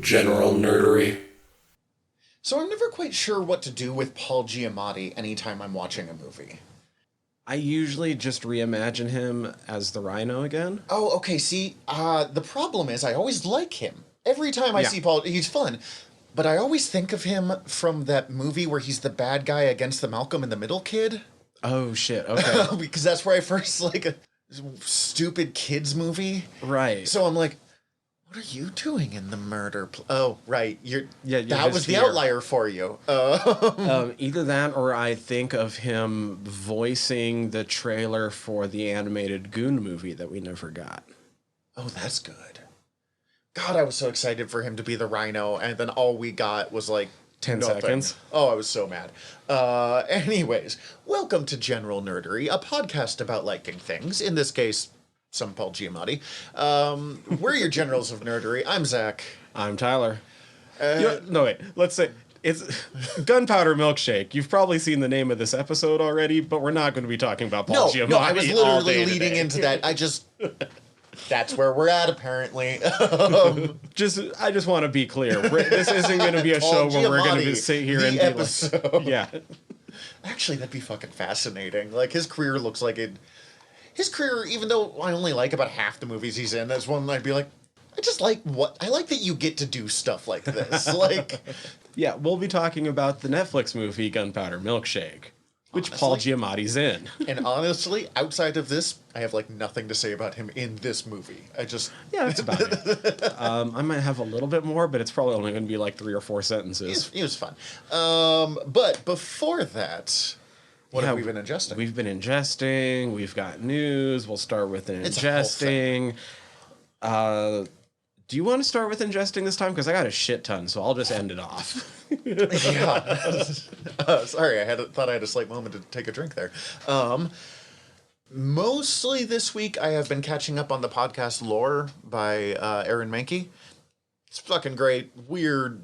general nerdery. So I'm never quite sure what to do with Paul Giamatti anytime I'm watching a movie. I usually just reimagine him as the Rhino again. Oh, okay, see, the problem is I always like him. Every time I see Paul, he's fun. But I always think of him from that movie where he's the bad guy against the Malcolm in the Middle kid. Oh, shit, okay. Because that's where I first, like, a stupid kids movie. Right. So I'm like, what are you doing in the murder? Oh, right. That was the here. outlier for you. Either that or I think of him voicing the trailer for the animated Goon movie that we never got. Oh, that's good. God, I was so excited for him to be the Rhino, and then all we got was like 10 nothing. seconds. Oh, I was so mad. Anyways, welcome to General Nerdery, a podcast about liking things. In this case, some Paul Giamatti. We're your generals of nerdery. I'm Zach. I'm Tyler. No, wait. Let's say it's Gunpowder Milkshake. You've probably seen the name of this episode already, but we're not going to be talking about Paul Giamatti. No, I was all literally day leading today. into that. That's where we're at, apparently. I just want to be clear. This isn't going to be a show where we're going to sit here and be episode. like, yeah. Actually, that'd be fucking fascinating. Like, his career looks like it. His career, even though I only like about half the movies he's in, that's one I'd be like, I like that you get to do stuff like this. Like, Yeah, we'll be talking about the Netflix movie Gunpowder Milkshake, which Honestly? Paul Giamatti's in. and honestly, outside of this, I have like nothing to say about him in this movie. Yeah, that's about it. I might have a little bit more, but it's probably only going to be like 3 or 4 sentences. He was fun. But before that, what have we been ingesting? We've been ingesting. We've got news. We'll start with It's a whole ingesting. Do you want to start with ingesting this time? Because I got a shit ton, so I'll just end it off. Yeah. Sorry, thought I had a slight moment to take a drink there. Mostly this week, I have been catching up on the podcast Lore by Aaron Mahnke. It's fucking great. Weird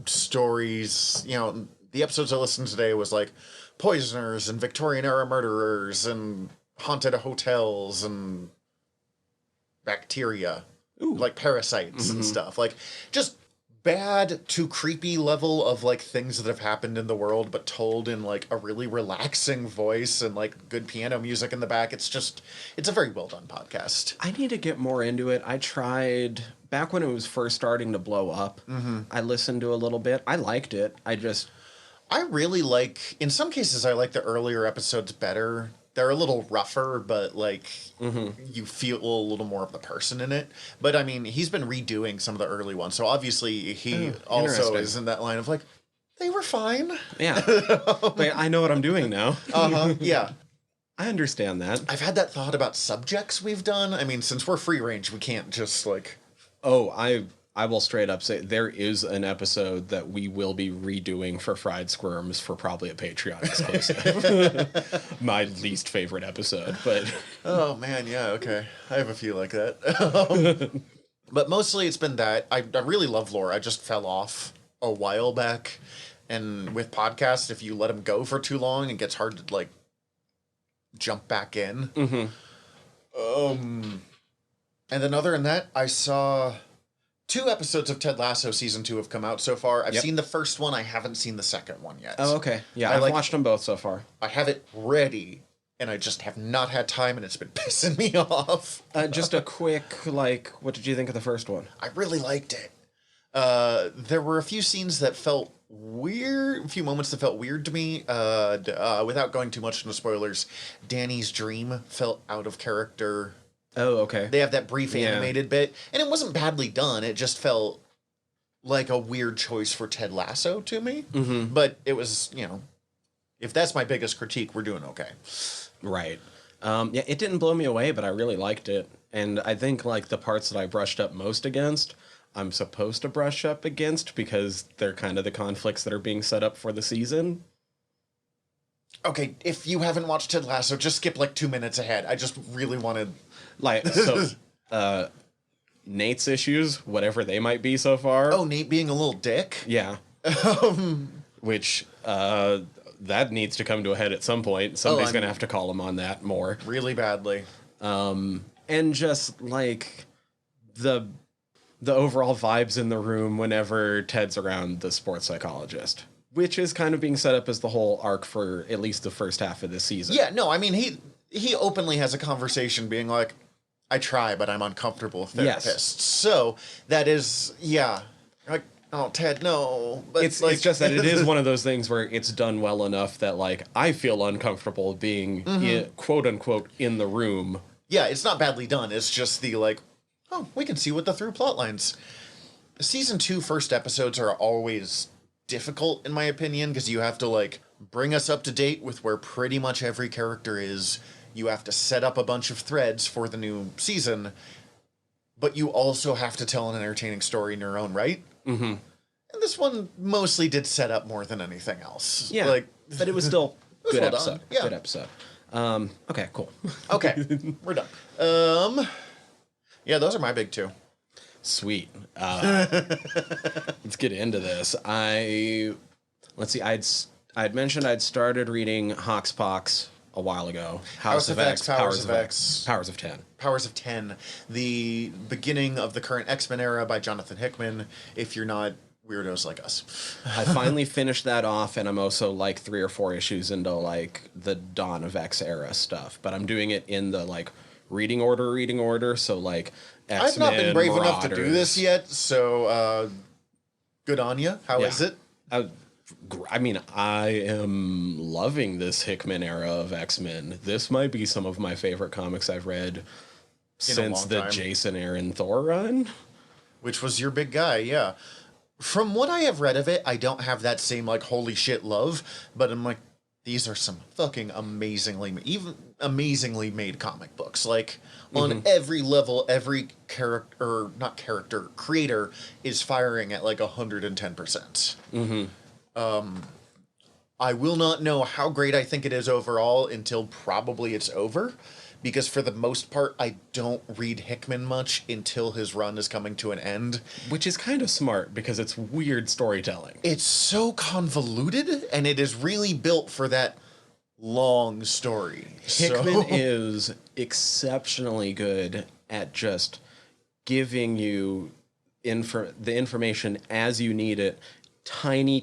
stories. You know, the episodes I listened to today was like poisoners and Victorian-era murderers and haunted hotels and bacteria. Ooh. Like parasites and stuff. Like, just bad to creepy level of, like, things that have happened in the world, but told in, like, a really relaxing voice and, like, good piano music in the back. It's a very well done podcast. I need to get more into it. I tried back when it was first starting to blow up. Mm-hmm. I listened to a little bit. I liked it. I really like, in some cases, I like the earlier episodes better. They're a little rougher, but, like, you feel a little more of the person in it. But, I mean, he's been redoing some of the early ones. So, obviously, he also is in that line of, like, they were fine. Yeah. Wait, I know what I'm doing now. Yeah. I understand that. I've had that thought about subjects we've done. I mean, since we're free range, we can't just, like... Oh, I will straight up say there is an episode that we will be redoing for Fried Squirms for probably a Patreon exclusive. My least favorite episode, but... Oh, man, yeah, okay. I have a few like that. But mostly it's been that. I really love Lore. I just fell off a while back. And with podcasts, if you let them go for too long, it gets hard to, like, jump back in. And then other than that, I saw... 2 episodes of Ted Lasso season 2 have come out so far. I've seen the first one. I haven't seen the second one yet. Oh, okay. Yeah, I've watched them both so far. I have it ready, and I just have not had time, and it's been pissing me off. Just a quick, like, what did you think of the first one? I really liked it. There were a few scenes that felt weird, a few moments that felt weird to me. Without going too much into spoilers, Danny's dream felt out of character. Oh, okay. They have that brief animated bit, and it wasn't badly done. It just felt like a weird choice for Ted Lasso to me. But it was, you know, if that's my biggest critique, we're doing okay. Right. Yeah, it didn't blow me away, but I really liked it. And I think, like, the parts that I brushed up most against, I'm supposed to brush up against because they're kind of the conflicts that are being set up for the season. Okay, if you haven't watched Ted Lasso, just skip like 2 minutes ahead. I just really wanted... Like, so, Nate's issues, whatever they might be so far. Oh, Nate being a little dick? Yeah. Which, that needs to come to a head at some point. Somebody's going to have to call him on that more. Really badly. And just, like, the the overall vibes in the room whenever Ted's around the sports psychologist, which is kind of being set up as the whole arc for at least the first half of this season. Yeah, no, I mean, he openly has a conversation being like, I try, but I'm uncomfortable with therapists. Yes. So that is, yeah. Like, oh, Ted, no. But It's just that it is one of those things where it's done well enough that, like, I feel uncomfortable being, quote unquote, in the room. Yeah, it's not badly done. It's just the, like, oh, we can see what the through plot lines. Season 2 first episodes are always difficult, in my opinion, because you have to, like, bring us up to date with where pretty much every character is. You have to set up a bunch of threads for the new season, but you also have to tell an entertaining story in your own right. Mm-hmm. And this one mostly did set up more than anything else. Yeah, like, but it was still good well episode. done. Yeah. Good episode. Okay, cool. Okay, we're done. Yeah, those are my big two. Sweet. Let's get into this. Let's see. I'd mentioned I'd started reading Hoxpox a while ago. House of X, Powers of X. Powers of 10. Powers of 10, the beginning of the current X-Men era by Jonathan Hickman, if you're not weirdos like us. I finally finished that off, and I'm also like 3 or 4 issues into like the Dawn of X era stuff, but I'm doing it in the like reading order, so like X-Men, I've not been brave enough to do Marauders. this yet, so good on you. How is it? I mean, I am loving this Hickman era of X-Men. This might be some of my favorite comics I've read since the time. Jason Aaron Thor run. Which was your big guy, yeah. From what I have read of it, I don't have that same, like, holy shit love, but I'm like, these are some fucking amazingly made comic books. Like, on every level, every creator is firing at, like, 110%. I will not know how great I think it is overall until probably it's over, because for the most part, I don't read Hickman much until his run is coming to an end. Which is kind of smart, because it's weird storytelling. It's so convoluted, and it is really built for that long story. Hickman is exceptionally good at just giving you the information as you need it, tiny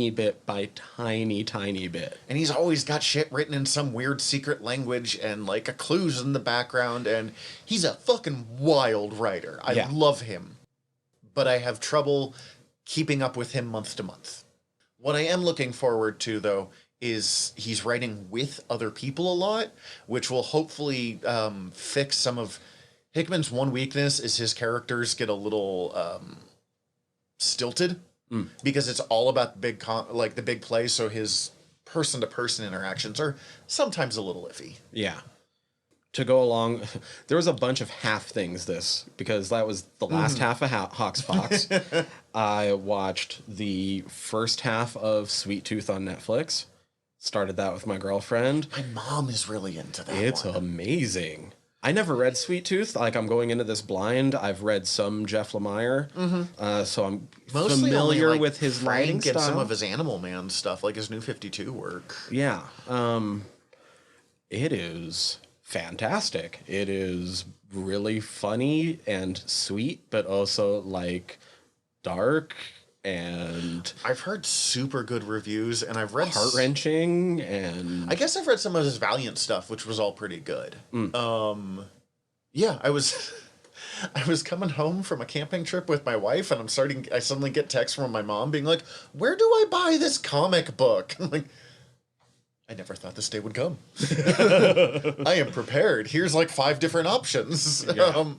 bit by tiny bit. And he's always got shit written in some weird secret language and like a clues in the background, and he's a fucking wild writer. I love him. But I have trouble keeping up with him month to month. What I am looking forward to, though, is he's writing with other people a lot, which will hopefully fix some of Hickman's one weakness is his characters get a little stilted. Because it's all about the big play, so his person-to-person interactions are sometimes a little iffy. Yeah. To go along, there was a bunch of half things because that was the last half of Hoxpox. I watched the first half of Sweet Tooth on Netflix. Started that with my girlfriend. My mom is really into that It's amazing. I never read Sweet Tooth. Like, I'm going into this blind. I've read some Jeff Lemire, so I'm mostly familiar only, like, with his writing Frank and style. some of his Animal Man stuff, like his New 52 work. Yeah. It is fantastic. It is really funny and sweet, but also, like, dark, and I've heard super good reviews, and I've read heart-wrenching, and I guess I've read some of his Valiant stuff, which was all pretty good. Yeah, I was coming home from a camping trip with my wife, and I suddenly get texts from my mom being like, "Where do I buy this comic book?" I'm like, I never thought this day would come. I am prepared. Here's like 5 different options. Yeah.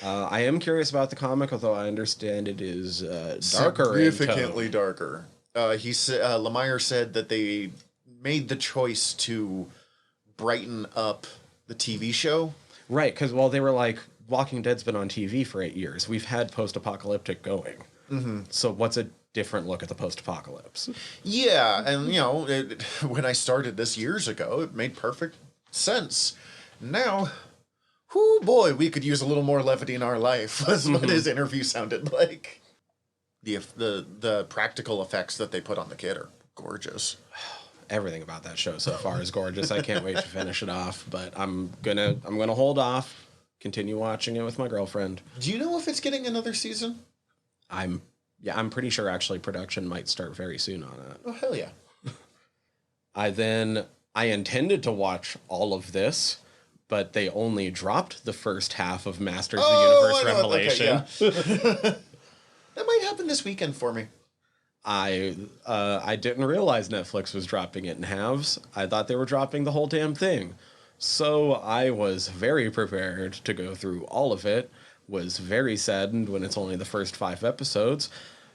I am curious about the comic, although I understand it is darker, significantly darker. Lemire said that they made the choice to brighten up the TV show. Right, because they were like, Walking Dead's been on TV for 8 years. We've had post-apocalyptic going. So what's a different look at the post-apocalypse? Yeah, and when I started this years ago, it made perfect sense. Now, whoo boy, we could use a little more levity in our life, was what his interview sounded like. The practical effects that they put on the kid are gorgeous. Everything about that show so far is gorgeous. I can't wait to finish it off, but I'm gonna hold off continue watching it with my girlfriend. Do you know if it's getting another season? I'm pretty sure actually production might start very soon on it. Oh, hell yeah. I intended to watch all of this, but they only dropped the first half of Masters of the Universe Revelation. Okay, yeah. That might happen this weekend for me. I didn't realize Netflix was dropping it in halves. I thought they were dropping the whole damn thing. So I was very prepared to go through all of it, was very saddened when it's only the first 5 episodes,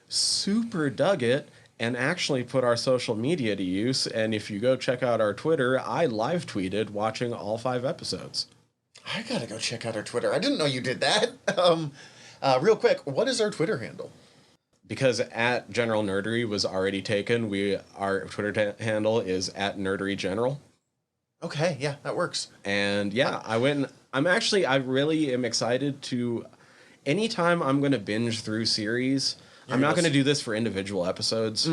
super dug it, and actually put our social media to use. And if you go check out our Twitter, I live tweeted watching all 5 episodes. I gotta go check out our Twitter. I didn't know you did that. Real quick, what is our Twitter handle? Because at General Nerdery was already taken, our Twitter handle is at Nerdery General. Okay, yeah, that works. And yeah, I really am excited to, anytime I'm going to binge through series, I'm not going to do this for individual episodes,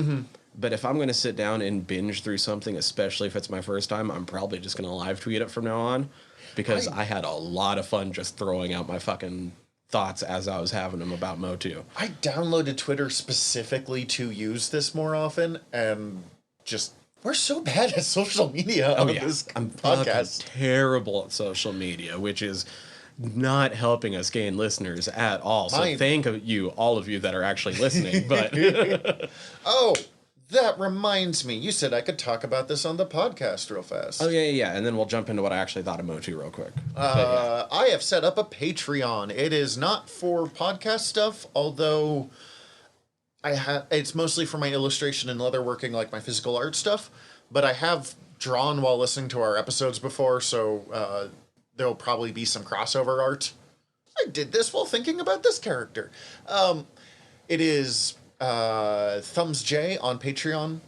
but if I'm going to sit down and binge through something, especially if it's my first time, I'm probably just going to live tweet it from now on, because I had a lot of fun just throwing out my fucking thoughts as I was having them about Motu. I downloaded Twitter specifically to use this more often, and just, we're so bad at social media on this podcast. I'm terrible at social media, which is not helping us gain listeners at all. So thank you, all of you that are actually listening. But oh, that reminds me. You said I could talk about this on the podcast real fast. Oh, yeah. And then we'll jump into what I actually thought of Motu real quick. I have set up a Patreon. It is not for podcast stuff, although it's mostly for my illustration and leatherworking, like my physical art stuff. But I have drawn while listening to our episodes before, so there'll probably be some crossover art. I did this while thinking about this character. It is Thumbs J on Patreon,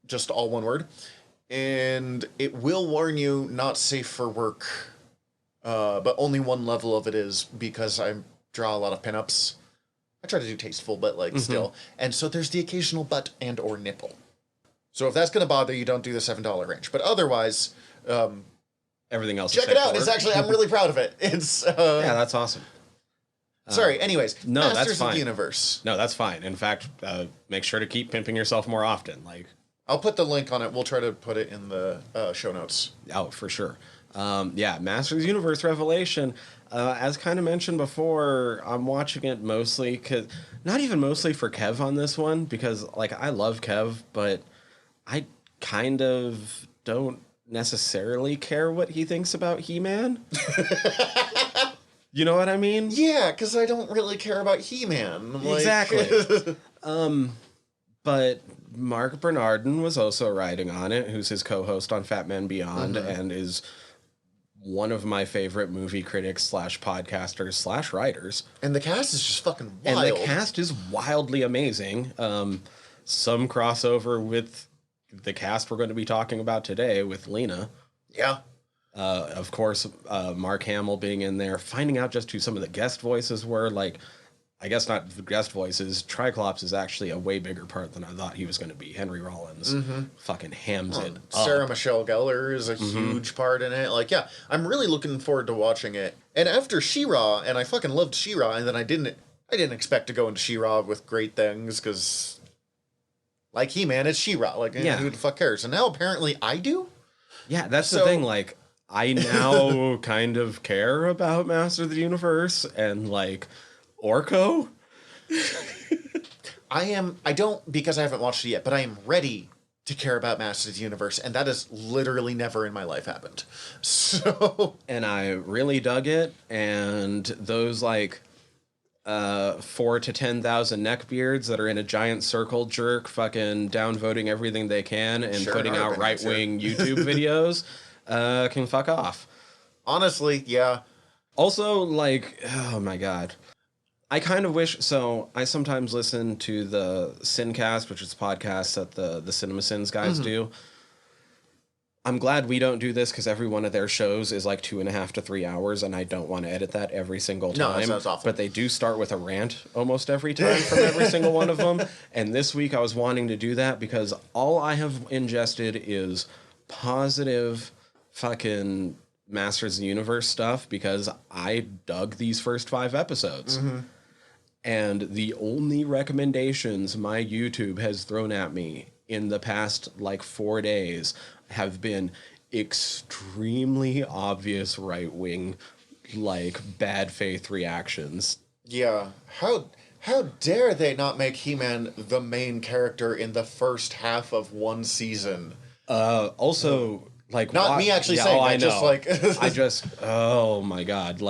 just all one word, and it will warn you not safe for work, but only one level of it is, because I draw a lot of pinups. I try to do tasteful, but still, and so there's the occasional butt and or nipple. So if that's going to bother you, don't do the $7 range, but otherwise, everything else, check it out. It's actually, I'm really proud of it. It's yeah, that's awesome. Sorry, anyways. No, Masters that's fine. Of the Universe. No, that's fine. In fact, make sure to keep pimping yourself more often. I'll put the link on it. We'll try to put it in the show notes. Oh, for sure. Masters Universe Revelation. As kind of mentioned before, I'm watching it mostly not even mostly for Kev on this one, because I love Kev, but I kind of don't necessarily care what he thinks about He-Man. You know what I mean? Yeah, because I don't really care about He-Man. Exactly. But Mark Bernardin was also writing on it, who's his co-host on Fat Man Beyond, and is one of my favorite movie critics / podcasters / writers. And the cast is just fucking wild. And the cast is wildly amazing. Some crossover with the cast we're going to be talking about today with Lena. Yeah. Of course, Mark Hamill being in there, finding out just who some of the guest voices were. I guess not the guest voices. Triclops is actually a way bigger part than I thought he was going to be. Henry Rollins fucking hams it up. Sarah Michelle Gellar is a huge part in it. I'm really looking forward to watching it. And after She-Ra, and I fucking loved She-Ra, and then I didn't expect to go into She-Ra with great things, because like He-Man, it's She-Ra. Who the fuck cares? And now apparently I do? Yeah, that's the thing. I now kind of care about Master of the Universe and Orko. I don't, because I haven't watched it yet, but I am ready to care about Masters of the Universe, and that has literally never in my life happened. So, and I really dug it, and those 4 to 10,000 neckbeards that are in a giant circle jerk, fucking downvoting everything they can and putting out right-wing YouTube videos, can fuck off. Honestly, yeah. Also, oh my god. I kind of wish, so I sometimes listen to the Sincast, which is a podcast that the Cinema Sins guys do. I'm glad we don't do this, because every one of their shows is 2.5 to 3 hours, and I don't want to edit that every single time. No, that sounds awful. But they do start with a rant almost every time from every single one of them. And this week I was wanting to do that because all I have ingested is positive fucking Masters of the Universe stuff because I dug these first 5 episodes. Mm-hmm. And the only recommendations my YouTube has thrown at me in the past, 4 days have been extremely obvious right-wing, bad faith reactions. Yeah. How dare they not make He-Man the main character in the first half of one season? Also, not me actually saying that, I know. just oh my god,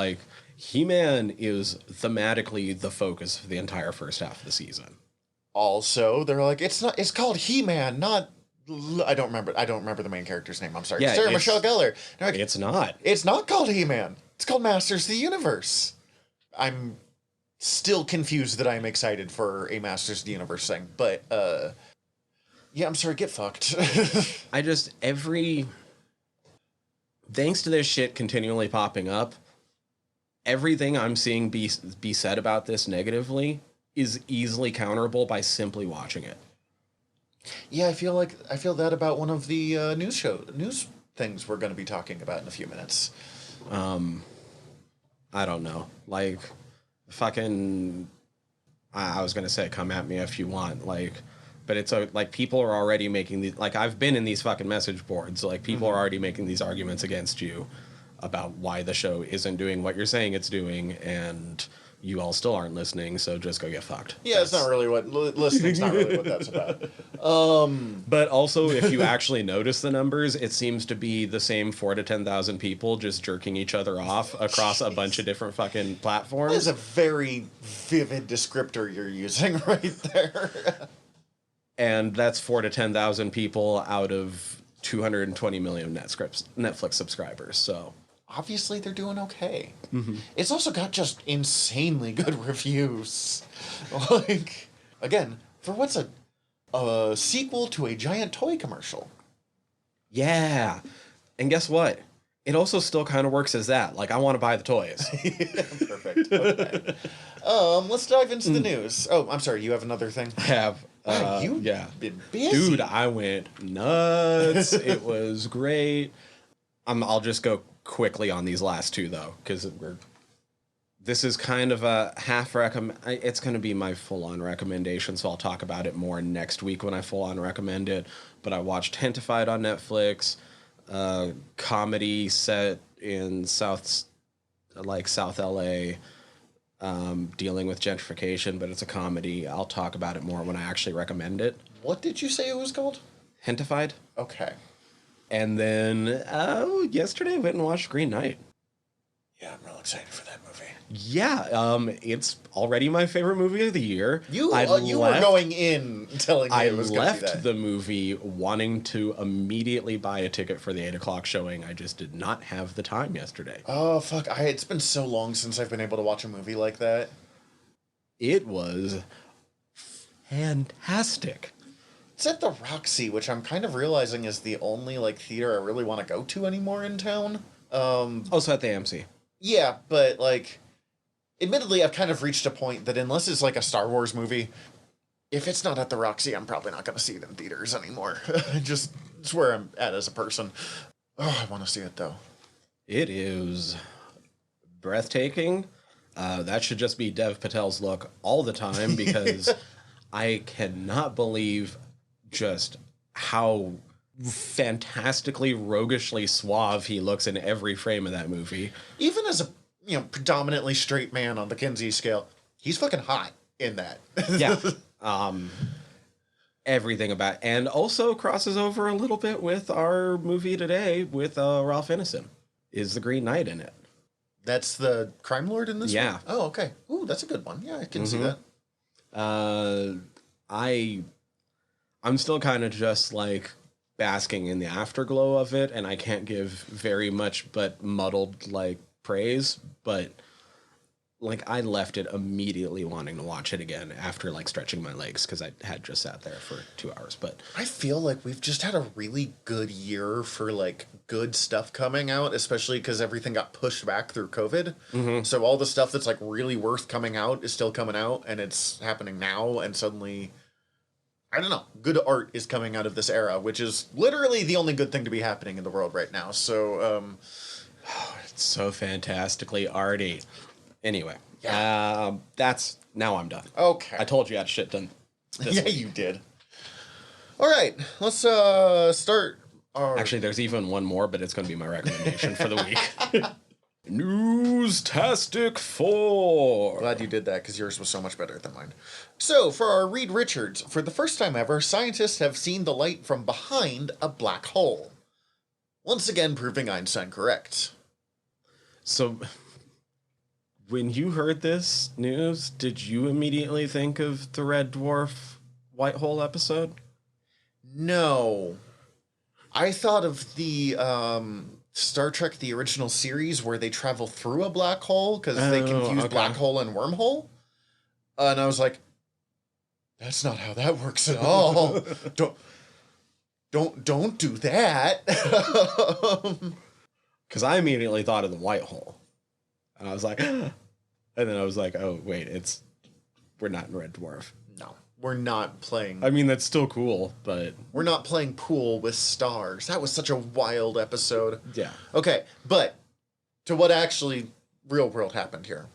He-Man is thematically the focus of the entire first half of the season. Also, they're like, it's called He-Man, not... I don't remember the main character's name. I'm sorry. Yeah, Sarah Michelle Gellar. Like, it's not. It's not called He-Man. It's called Masters of the Universe. I'm still confused that I'm excited for a Masters of the Universe thing, but yeah, I'm sorry, get fucked. Thanks to this shit continually popping up, everything I'm seeing be said about this negatively is easily counterable by simply watching it. Yeah, I feel that about one of the news things we're going to be talking about in a few minutes. I don't know. Fucking I was going to say come at me if you want, but it's people are already making these, I've been in these fucking message boards, people are already making these arguments against you about why the show isn't doing what you're saying it's doing, and you all still aren't listening, so just go get fucked. Yeah, it's not really what... Listening's not really what that's about. But also, if you actually notice the numbers, it seems to be the same 4,000 to 10,000 people just jerking each other off across a bunch of different fucking platforms. That is a very vivid descriptor you're using right there. And that's 4,000 to 10,000 people out of 220 million Netflix subscribers, so... Obviously, they're doing okay. Mm-hmm. It's also got just insanely good reviews. Again, for what's a sequel to a giant toy commercial. Yeah. And guess what? It also still kind of works as that. I want to buy the toys. Perfect. Okay. Let's dive into the news. Oh, I'm sorry. You have another thing? I have. You've been busy. Dude, I went nuts. It was great. I'll just go quickly on these last 2 though, because this is kind of a half it's going to be my full-on recommendation, so I'll talk about it more next week when I full-on recommend it. But I watched Hentified on Netflix, comedy set in South LA, dealing with gentrification, but it's a comedy. I'll talk about it more when I actually recommend it. What did you say it was called? Hentified. Okay. And then, yesterday I went and watched Green Knight. Yeah, I'm real excited for that movie. Yeah, it's already my favorite movie of the year. You were going in telling me it was going to be that. I left the movie wanting to immediately buy a ticket for the 8 o'clock showing. I just did not have the time yesterday. Oh, fuck. It's been so long since I've been able to watch a movie like that. It was fantastic. It's at the Roxy, which I'm kind of realizing is the only theater I really want to go to anymore in town. Also at the AMC. Yeah, but admittedly, I've kind of reached a point that unless it's a Star Wars movie, if it's not at the Roxy, I'm probably not going to see it in theaters anymore. It's where I'm at as a person. Oh, I want to see it though. It is breathtaking. That should just be Dev Patel's look all the time, because I cannot believe just how fantastically roguishly suave he looks in every frame of that movie. Even as a predominantly straight man on the Kinsey scale, he's fucking hot in that. Yeah. Everything about, and also crosses over a little bit with our movie today with Ralph Ineson. Is the Green Knight in it? That's the crime lord in this one? Yeah. Oh, okay. Ooh, that's a good one. Yeah, I can see that. I'm still kind of just basking in the afterglow of it, and I can't give very much but muddled praise, but I left it immediately wanting to watch it again after stretching my legs, because I had just sat there for 2 hours. But I feel like we've just had a really good year for good stuff coming out, especially because everything got pushed back through COVID. Mm-hmm. So all the stuff that's really worth coming out is still coming out, and it's happening now, and suddenly, I don't know, good art is coming out of this era, which is literally the only good thing to be happening in the world right now. So It's so fantastically arty. Anyway, Yeah. now I'm done. Okay. I told you I had shit done. Yeah, Week. you did. All right, let's start. Actually, there's even one more, but it's going to be my recommendation for the week. Newstastic 4. Glad you did that, because yours was so much better than mine. So, for our Reed Richards, for the first time ever, scientists have seen the light from behind a black hole. Once again, proving Einstein correct. So, when you heard this news, did you immediately think of the Red Dwarf White Hole episode? No. I thought of the Star Trek, the original series, where they travel through a black hole, because they confuse black hole and wormhole. And I was like, that's not how that works at all. Don't do that. Because I immediately thought of the White Hole. And I was like, and then I was like, oh, wait, we're not in Red Dwarf. No, we're not playing. I mean, that's still cool, but We're not playing pool with stars. That was such a wild episode. yeah. Okay, but to what actually real world happened here.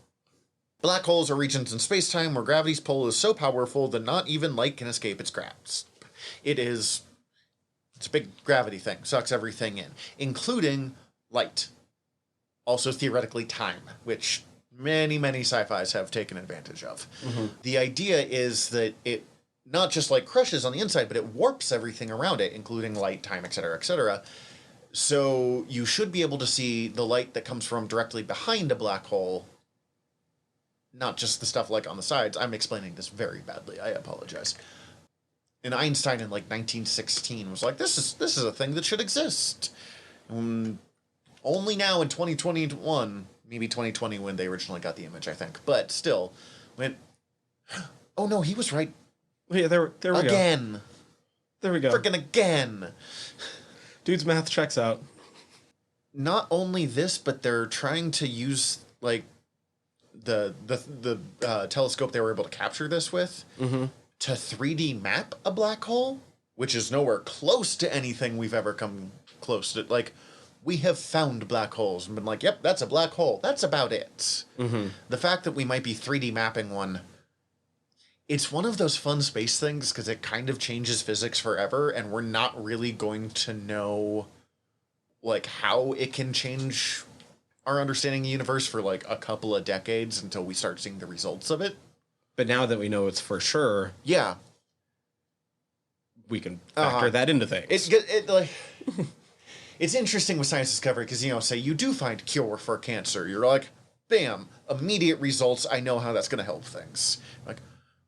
Black holes are regions in space-time where gravity's pull is so powerful that not even light can escape its grasp. It's a big gravity thing, sucks everything in, including light. Also theoretically time, which many sci-fis have taken advantage of. Mm-hmm. The idea is that it not just like crushes on the inside, but it warps everything around it, including light, time, etc., etc. So you should be able to see the light that comes from directly behind a black hole, not just the stuff like on the sides. I'm explaining this very badly. I apologize. And Einstein in like 1916 was like, this is a thing that should exist. Only now in 2021, maybe 2020 when they originally got the image, I think. But still, went, oh no, he was right. Yeah, there we go. Again. There we go. Freaking again. Dude's math checks out. Not only this, but they're trying to use like the telescope they were able to capture this with to 3D map a black hole, which is nowhere close to anything we've ever come close to. Like, we have found black holes and been like, yep, that's a black hole. That's about it. Mm-hmm. The fact that we might be 3D mapping one, it's one of those fun space things because it kind of changes physics forever, and we're not really going to know like how it can change our understanding of the universe for like a couple of decades until we start seeing the results of it. But now that we know it's for sure, yeah, we can factor that into things. It's interesting with science discovery because, say you do find cure for cancer. You're like, bam, immediate results. I know how that's going to help things. Like,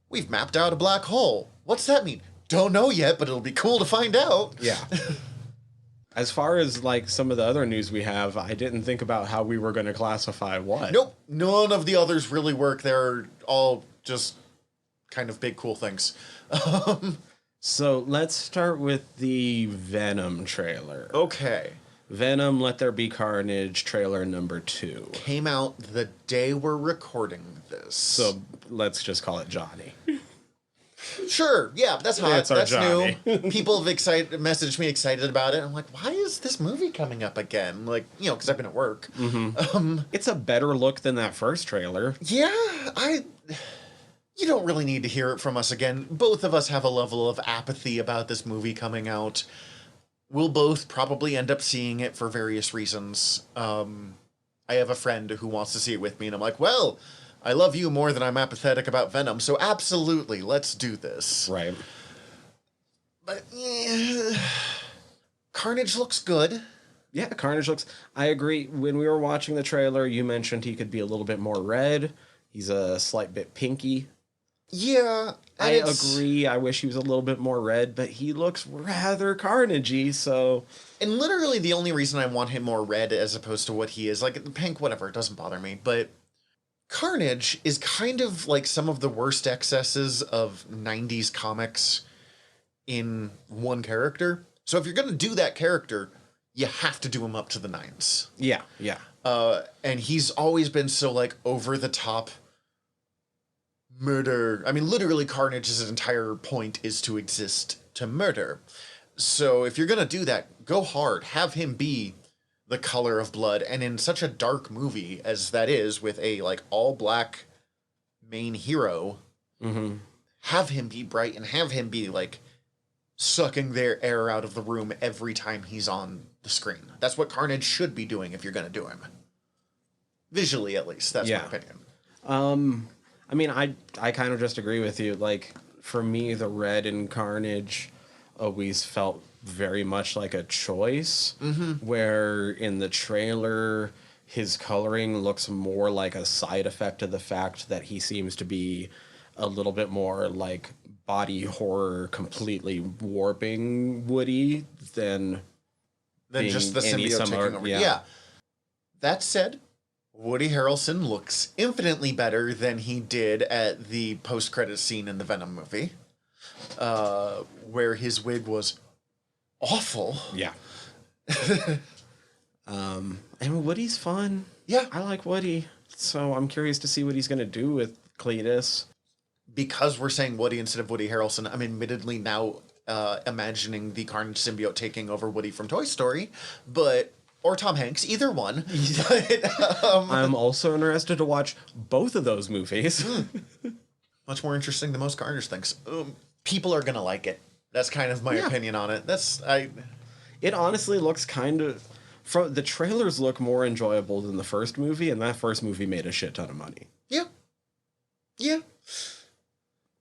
we've mapped out a black hole. What's that mean? Don't know yet, but it'll be cool to find out. Yeah. As far as like some of the other news we have, I didn't think about how we were going to classify what. Nope. None of the others really work. They're all just kind of big, cool things. So let's start with the Venom trailer. Okay. Venom, Let There Be Carnage, trailer number 2. Came out the day we're recording this. So let's just call it Johnny. Sure, yeah, that's hot. That's our That's Johnny. new. People have messaged me excited about it. I'm like, why is this movie coming up again? Like, because I've been at work. Mm-hmm. It's a better look than that first trailer. Yeah, you don't really need to hear it from us again. Both of us have a level of apathy about this movie coming out. We'll both probably end up seeing it for various reasons. I have a friend who wants to see it with me, and I'm like, well, I love you more than I'm apathetic about Venom, so absolutely, let's do this. Right. But, yeah, Carnage looks good. Yeah, Carnage looks... I agree. When we were watching the trailer, you mentioned he could be a little bit more red. He's a slight bit pinky. Yeah. I agree. I wish he was a little bit more red, but he looks rather carnagey, so... And literally the only reason I want him more red as opposed to what he is, like, pink, whatever, it doesn't bother me, but Carnage is kind of like some of the worst excesses of 90s comics in one character. So if you're going to do that character, you have to do him up to the nines. Yeah, yeah. And he's always been so, like, over the top murder. I mean, literally Carnage's entire point is to exist to murder. So if you're going to do that, go hard. Have him be the color of blood, and in such a dark movie as that is, with a like all black main hero, have him be bright and have him be like sucking their air out of the room every time he's on the screen. That's what Carnage should be doing if you're going to do him. Visually, at least. That's my opinion. I mean, I kind of just agree with you. Like, for me, the red in Carnage always felt very much like a choice, where in the trailer, his coloring looks more like a side effect of the fact that he seems to be a little bit more like body horror, completely warping Woody than just the symbiote taking over. Yeah. That said, Woody Harrelson looks infinitely better than he did at the post-credit scene in the Venom movie, where his wig was awful. Yeah. And Woody's fun. Yeah. I like Woody. So I'm curious to see what he's going to do with Cletus. Because we're saying Woody instead of Woody Harrelson, I'm admittedly now imagining the Carnage symbiote taking over Woody from Toy Story, or Tom Hanks, either one. But, I'm also interested to watch both of those movies. Much more interesting than most Carnage things. People are going to like it. That's kind of my opinion on it. It honestly looks kind of... the trailers look more enjoyable than the first movie, and that first movie made a shit ton of money. Yeah. Yeah.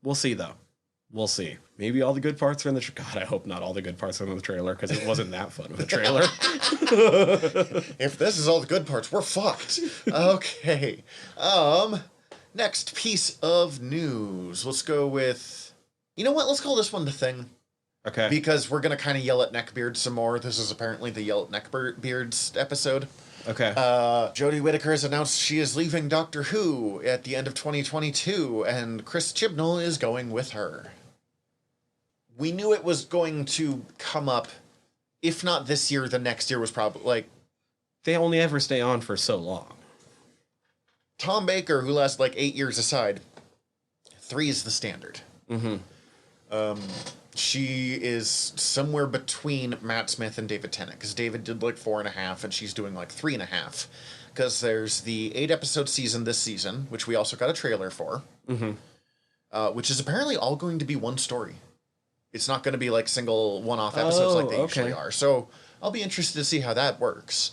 We'll see, though. We'll see. Maybe all the good parts are in the... God, I hope not all the good parts are in the trailer, because it wasn't that fun of a trailer. If this is all the good parts, we're fucked. Okay. Next piece of news. Let's go with... You know what? Let's call this one The Thing. Okay. Because we're going to kind of yell at Neckbeard some more. This is apparently the Yell at Neckbeards episode. Okay. Jodie Whittaker has announced she is leaving Doctor Who at the end of 2022, and Chris Chibnall is going with her. We knew it was going to come up. If not this year, the next year was probably, like... They only ever stay on for so long. Tom Baker, who lasted like 8 years aside, 3 is the standard. She is somewhere between Matt Smith and David Tennant, because David did like 4.5, and she's doing like 3.5. Because there's the 8-episode season this season, which we also got a trailer for, which is apparently all going to be one story. It's not going to be like single one-off episodes like they usually are. So I'll be interested to see how that works.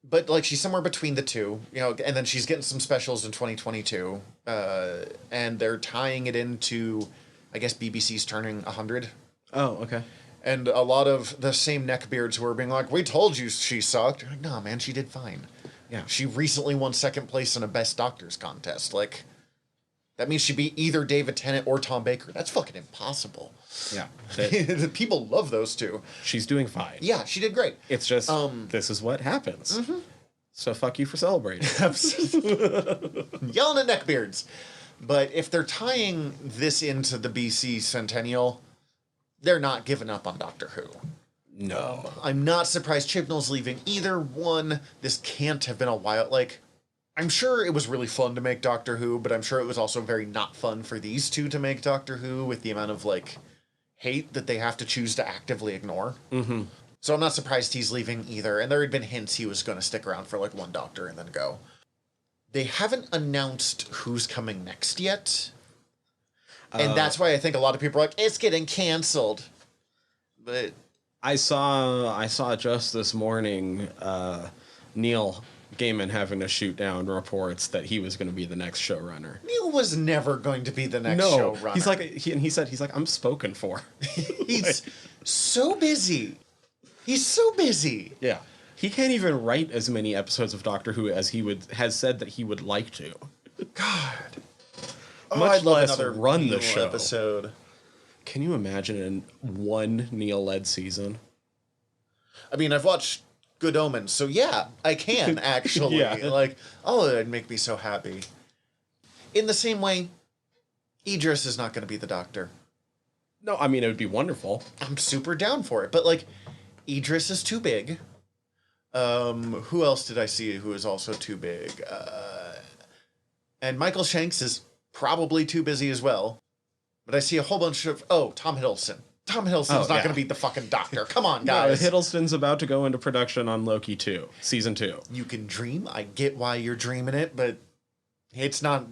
But like she's somewhere between the two, you know, and then she's getting some specials in 2022, and they're tying it into, I guess BBC's turning 100. Oh, okay. And a lot of the same neckbeards who are being like, "We told you she sucked." You're like, "No, man, she did fine." Yeah. She recently won 2nd place in a Best Doctors contest. Like, that means she'd be either David Tennant or Tom Baker. That's fucking impossible. Yeah. People love those two. She's doing fine. Yeah, she did great. It's just, this is what happens. So fuck you for celebrating. Yelling at neckbeards. But if they're tying this into the BC Centennial, they're not giving up on Doctor Who. No. I'm not surprised Chibnall's leaving either. One, this can't have been a while. Like, I'm sure it was really fun to make Doctor Who, but I'm sure it was also very not fun for these two to make Doctor Who with the amount of, like, hate that they have to choose to actively ignore. So I'm not surprised he's leaving either. And there had been hints he was going to stick around for, like, one Doctor and then go. They haven't announced who's coming next yet. And that's why I think a lot of people are like, it's getting canceled. But I saw just this morning Neil Gaiman having to shoot down reports that he was going to be the next showrunner. Neil was never going to be the next showrunner. He's like, he said, I'm spoken for. He's so busy. He's so busy. Yeah. He can't even write as many episodes of Doctor Who as he has said that he would like to. God. Much I'd love less another run Neil the show. Episode. Can you imagine one Neil-led season? I mean, I've watched Good Omens, so yeah, I can actually. Yeah. Like, oh, it'd make me so happy. In the same way, Idris is not going to be the Doctor. No, I mean, it would be wonderful. I'm super down for it, but like, Idris is too big. Who else did I see who is also too big? And Michael Shanks is probably too busy as well. But I see a whole bunch of... Oh, Tom Hiddleston. Tom Hiddleston's not going to beat the fucking Doctor. Come on, guys. No, Hiddleston's about to go into production on Loki 2, Season 2. You can dream. I get why you're dreaming it, but it's not...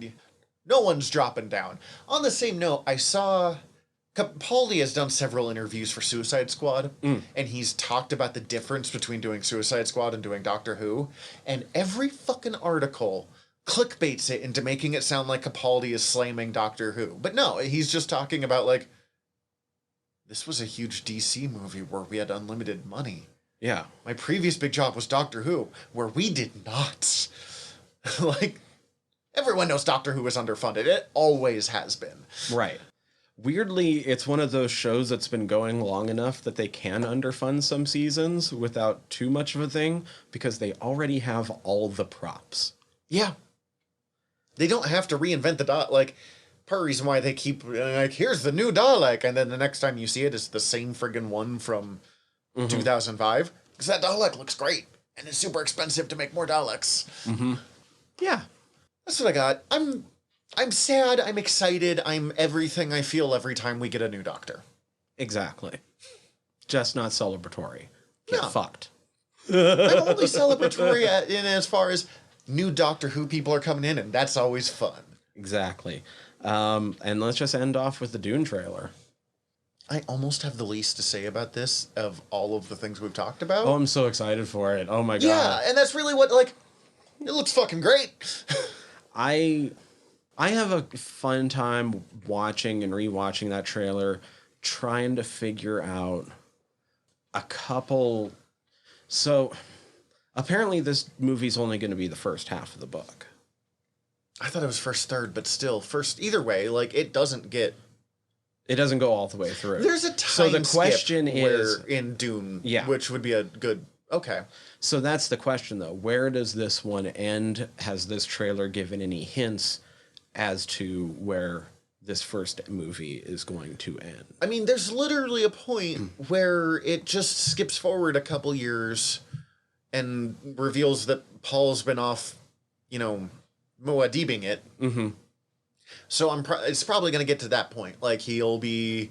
No one's dropping down. On the same note, I saw... Capaldi has done several interviews for Suicide Squad, and he's talked about the difference between doing Suicide Squad and doing Doctor Who, and every fucking article clickbaits it into making it sound like Capaldi is slamming Doctor Who. But no, he's just talking about, like, this was a huge DC movie where we had unlimited money. Yeah. My previous big job was Doctor Who, where we did not. Like, everyone knows Doctor Who is underfunded. It always has been. Right. Weirdly, it's one of those shows that's been going long enough that they can underfund some seasons without too much of a thing because they already have all the props. Yeah. They don't have to reinvent the like, part of the reason why they keep, like, here's the new Dalek, and then the next time you see it, it's the same friggin' one from 2005, because that Dalek looks great, and it's super expensive to make more Daleks. Yeah. That's what I got. I'm sad, I'm excited, I'm everything I feel every time we get a new Doctor. Exactly. Just not celebratory. Get fucked. I'm only celebratory in as far as new Doctor Who people are coming in, and that's always fun. Exactly. And let's just end off with the Dune trailer. I almost have the least to say about this of all of the things we've talked about. Oh, I'm so excited for it. Oh my god. Yeah, and that's really what, like, it looks fucking great. I have a fun time watching and rewatching that trailer, trying to figure out a couple... So, apparently this movie's only going to be the first half of the book. I thought it was first third, but still, first... Either way, like, it doesn't go all the way through. There's a time so the question is in Dune, yeah, which would be a good... Okay. So that's the question, though. Where does this one end? Has this trailer given any hints as to where this first movie is going to end? I mean, there's literally a point where it just skips forward a couple years and reveals that Paul's been off, you know, Muad'Dibing it. So it's probably going to get to that point. Like, he'll be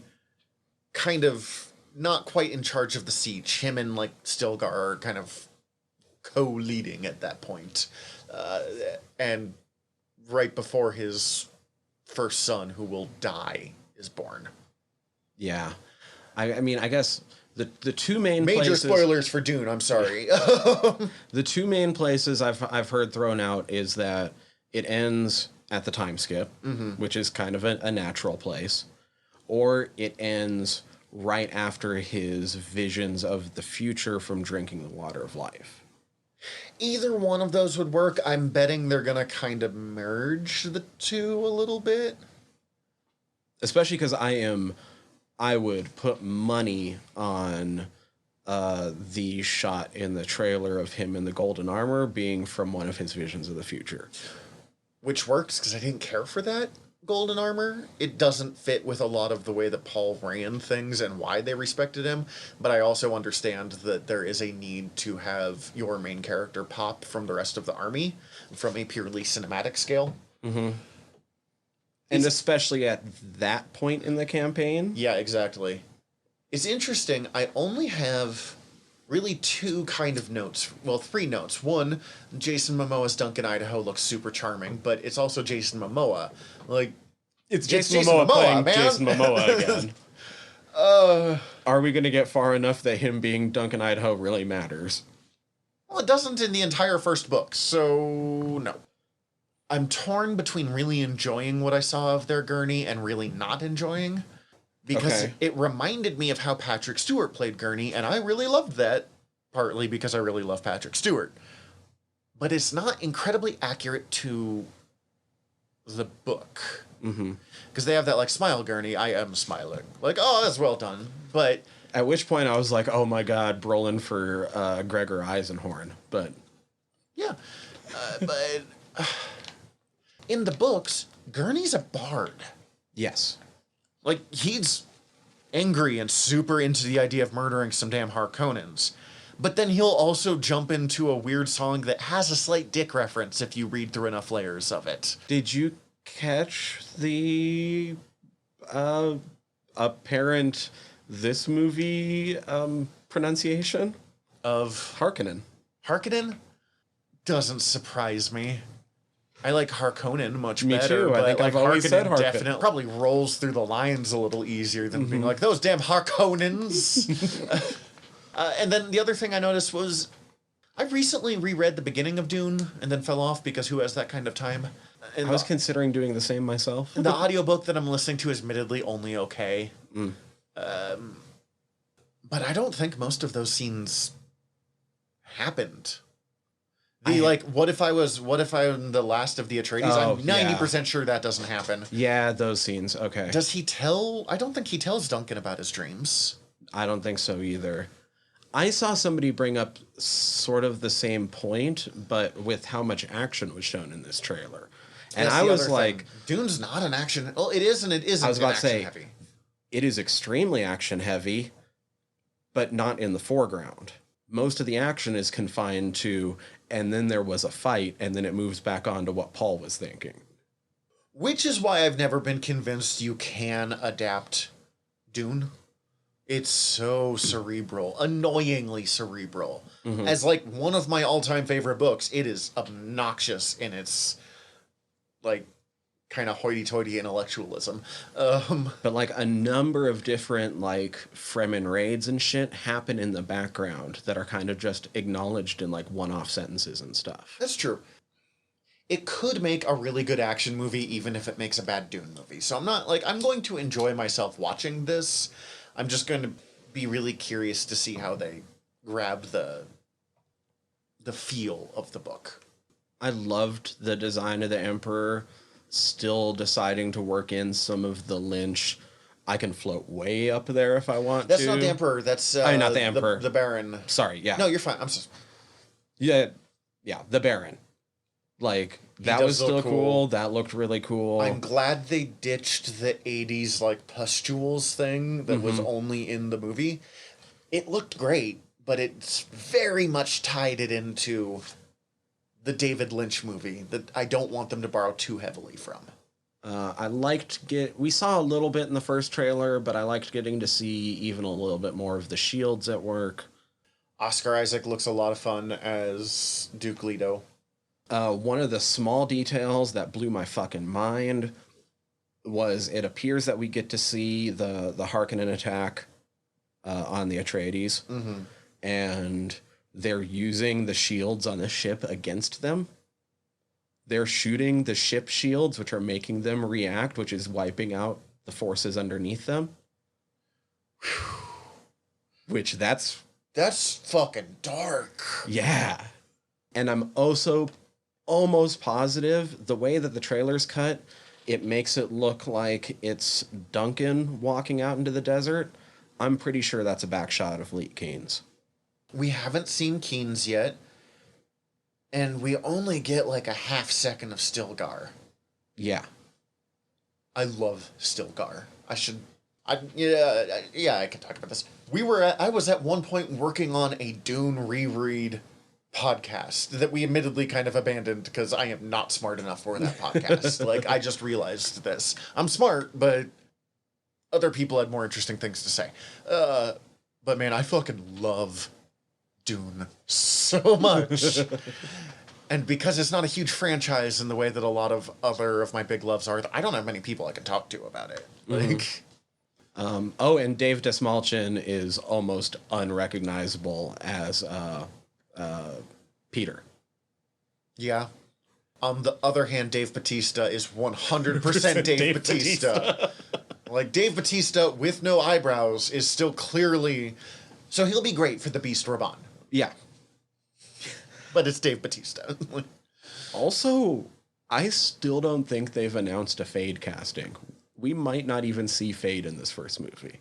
kind of not quite in charge of the siege. Him and, like, Stilgar are kind of co-leading at that point. And right before his first son, who will die, is born. Yeah. I mean, I guess the two main Major places... spoilers for Dune, I'm sorry. The two main places I've heard thrown out is that it ends at the time skip, which is kind of a natural place, or it ends right after his visions of the future from drinking the water of life. Either one of those would work. I'm betting they're going to kind of merge the two a little bit. Especially because I would put money on the shot in the trailer of him in the golden armor being from one of his visions of the future. Which works, because I didn't care for that golden armor. It doesn't fit with a lot of the way that Paul ran things and why they respected him, but I also understand that there is a need to have your main character pop from the rest of the army from a purely cinematic scale. And especially at that point in the campaign. Yeah, exactly. It's interesting. I only have really two kind of notes. Well, three notes. One, Jason Momoa's Duncan, Idaho looks super charming, but it's also Jason Momoa. Like, it's Jason Momoa playing man. Jason Momoa again. Are we going to get far enough that him being Duncan, Idaho really matters? Well, it doesn't in the entire first book, so no. I'm torn between really enjoying what I saw of their Gurney and really not enjoying. Because it reminded me of how Patrick Stewart played Gurney, and I really loved that, partly because I really love Patrick Stewart. But it's not incredibly accurate to the book. Because they have that, like, smile Gurney, I am smiling. Like, oh, that's well done. But at which point I was like, oh my god, Brolin for Gregor Eisenhorn. But yeah. But in the books, Gurney's a bard. Yes. Like, he's angry and super into the idea of murdering some damn Harkonnens. But then he'll also jump into a weird song that has a slight dick reference if you read through enough layers of it. Did you catch the apparent this movie pronunciation Of Harkonnen. Harkonnen doesn't surprise me. I like Harkonnen much Me better, too. I but think like I've always said Harkonnen. definitely probably rolls through the lines a little easier than being like those damn Harkonnens. And then the other thing I noticed was I recently reread the beginning of Dune and then fell off because who has that kind of time? And I was considering doing the same myself. the audiobook that I'm listening to is admittedly only okay. But I don't think most of those scenes happened. What if I'm the last of the Atreides? Oh, I'm 90% sure that doesn't happen. Yeah, those scenes. Okay. Does he tell? I don't think he tells Duncan about his dreams. I don't think so either. I saw somebody bring up sort of the same point, but with how much action was shown in this trailer. And That's I the was other like, thing. Dune's not an action. Well, it is and it isn't. I was about to say, heavy. it is extremely action heavy, but not in the foreground. Most of the action is confined to, and then there was a fight, and then it moves back on to what Paul was thinking. Which is why I've never been convinced you can adapt Dune. It's so cerebral, annoyingly cerebral. As like one of my all-time favorite books, it is obnoxious in its like kind of hoity-toity intellectualism. But like a number of different like Fremen raids and shit happen in the background that are kind of just acknowledged in like one-off sentences and stuff. That's true. It could make a really good action movie even if it makes a bad Dune movie. So I'm not like I'm going to enjoy myself watching this. I'm just going to be really curious to see how they grab the feel of the book. I loved the design of the Emperor, still deciding to work in some of the Lynch. I can float way up there if I want That's to. not the Emperor. That's not the Emperor. The Baron. Sorry, yeah. No, you're fine. I'm so Yeah, the Baron. Like, that does was still look cool. cool. That looked really cool. I'm glad they ditched the 80s like pustules thing that was only in the movie. It looked great, but it's very much tied it into the David Lynch movie that I don't want them to borrow too heavily from. I liked we saw a little bit in the first trailer, but I liked getting to see even a little bit more of the shields at work. Oscar Isaac looks a lot of fun as Duke Leto. One of the small details that blew my fucking mind was it appears that we get to see the Harkonnen attack on the Atreides, and they're using the shields on the ship against them. They're shooting the ship shields, which are making them react, which is wiping out the forces underneath them. Which that's fucking dark. Yeah. And I'm also almost positive the way that the trailer's cut, it makes it look like it's Duncan walking out into the desert. I'm pretty sure that's a back shot of Lee Keynes. We haven't seen Keynes yet, and we only get like a half second of Stilgar. Yeah. I love Stilgar. I can talk about this. I was at one point working on a Dune reread podcast that we admittedly kind of abandoned because I am not smart enough for that podcast. Like, I just realized this. I'm smart, but other people had more interesting things to say. But man, I fucking love Dune so much. And because it's not a huge franchise in the way that a lot of other of my big loves are, I don't have many people I can talk to about it. Like, and Dave Desmalchin is almost unrecognizable as Peter. Yeah. On the other hand, Dave Bautista is 100% Dave Bautista. Like, Dave Bautista with no eyebrows is still clearly... So he'll be great for the Beast Raban. Yeah. But it's Dave Bautista. Also, I still don't think they've announced a Fade casting. We might not even see Fade in this first movie.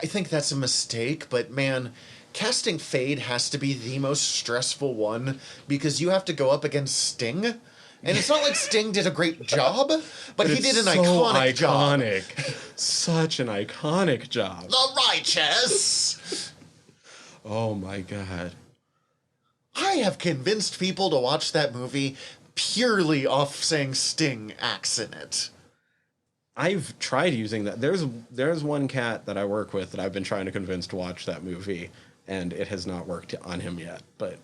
I think that's a mistake, but man, casting Fade has to be the most stressful one because you have to go up against Sting. And it's not like Sting did a great job, but he did an iconic job. Such an iconic job. The Righteous! Oh my god. I have convinced people to watch that movie purely off saying Sting acts in it. I've tried using that. There's one cat that I work with that I've been trying to convince to watch that movie, and it has not worked on him yet. But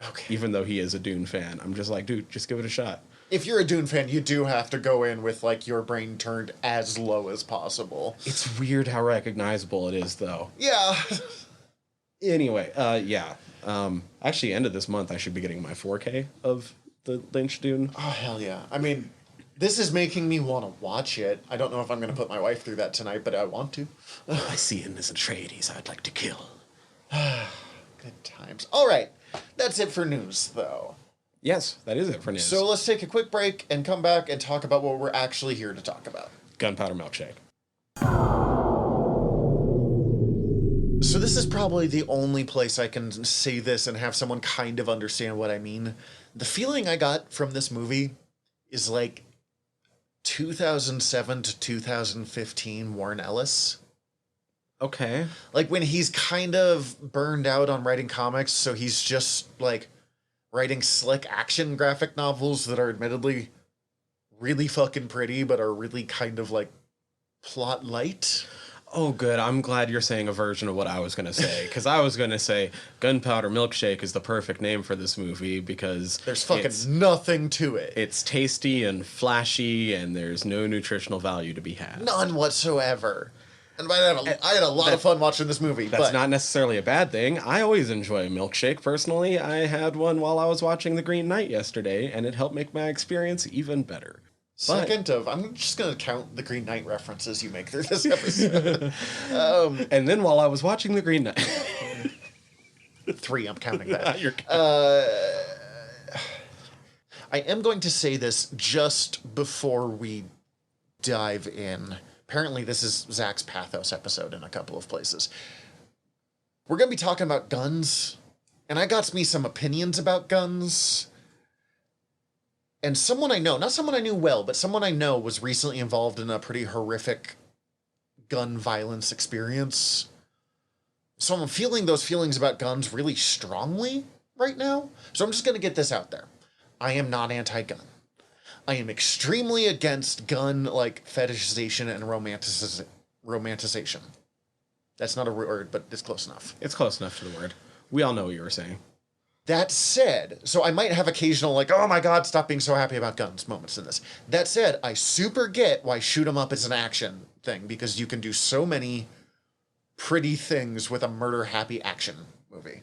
Okay. even though he is a Dune fan, I'm just like, dude, just give it a shot. If you're a Dune fan, you do have to go in with, like, your brain turned as low as possible. It's weird how recognizable it is, though. Yeah. Anyway, yeah. Actually, end of this month, I should be getting my 4K of the Lynch Dune. Oh, hell yeah. I mean, this is making me want to watch it. I don't know if I'm going to put my wife through that tonight, but I want to. I see him as Atreides I'd like to kill. Good times. All right. That's it for news, though. Yes, that is it for news. So let's take a quick break and come back and talk about what we're actually here to talk about. Gunpowder Milkshake. So this is probably the only place I can say this and have someone kind of understand what I mean. The feeling I got from this movie is like 2007 to 2015 Warren Ellis. Okay. Like when he's kind of burned out on writing comics, so he's just like writing slick action graphic novels that are admittedly really fucking pretty, but are really kind of like plot light. Oh, good. I'm glad you're saying a version of what I was going to say. Because I was going to say Gunpowder Milkshake is the perfect name for this movie because There's fucking nothing to it. it's tasty and flashy and there's no nutritional value to be had. None whatsoever. And by that, I had a lot of fun watching this movie. That's but not necessarily a bad thing. I always enjoy a milkshake. Personally, I had one while I was watching The Green Knight yesterday, and it helped make my experience even better. Second of, I'm just going to count the Green Knight references you make through this episode. And then while I was watching The Green Knight... 3, I'm counting that. You're... I am going to say this just before we dive in. Apparently, this is Zach's Pathos episode in a couple of places. We're going to be talking about guns, and I got me some opinions about guns. And someone I know, not someone I knew well, but someone I know was recently involved in a pretty horrific gun violence experience. So I'm feeling those feelings about guns really strongly right now. So I'm just going to get this out there. I am not anti-gun. I am extremely against gun, like, fetishization and romanticization. That's not a word, but it's close enough. It's close enough to the word. We all know what you were saying. That said, so I might have occasional, like, oh my god, stop being so happy about guns moments in this. That said, I super get why shoot 'em up is an action thing, because you can do so many pretty things with a murder-happy action movie.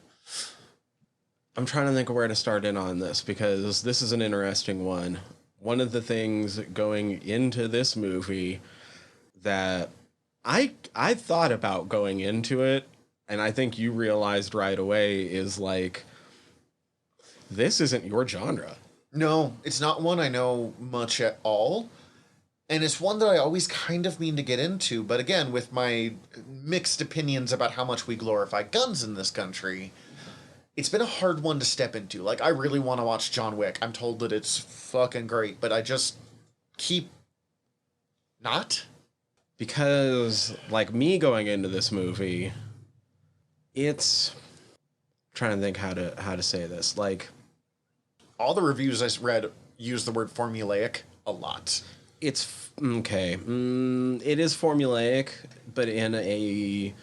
I'm trying to think of where to start in on this, because this is an interesting one. One of the things going into this movie that I thought about going into it, and I think you realized right away, is like, this isn't your genre. No, it's not one I know much at all. And it's one that I always kind of mean to get into. But again, with my mixed opinions about how much we glorify guns in this country, it's been a hard one to step into. Like, I really want to watch John Wick. I'm told that it's fucking great, but I just keep not. Because, like, me going into this movie, it's... I'm trying to think how to say this. Like, all the reviews I read use the word formulaic a lot. It's okay. It is formulaic, but in a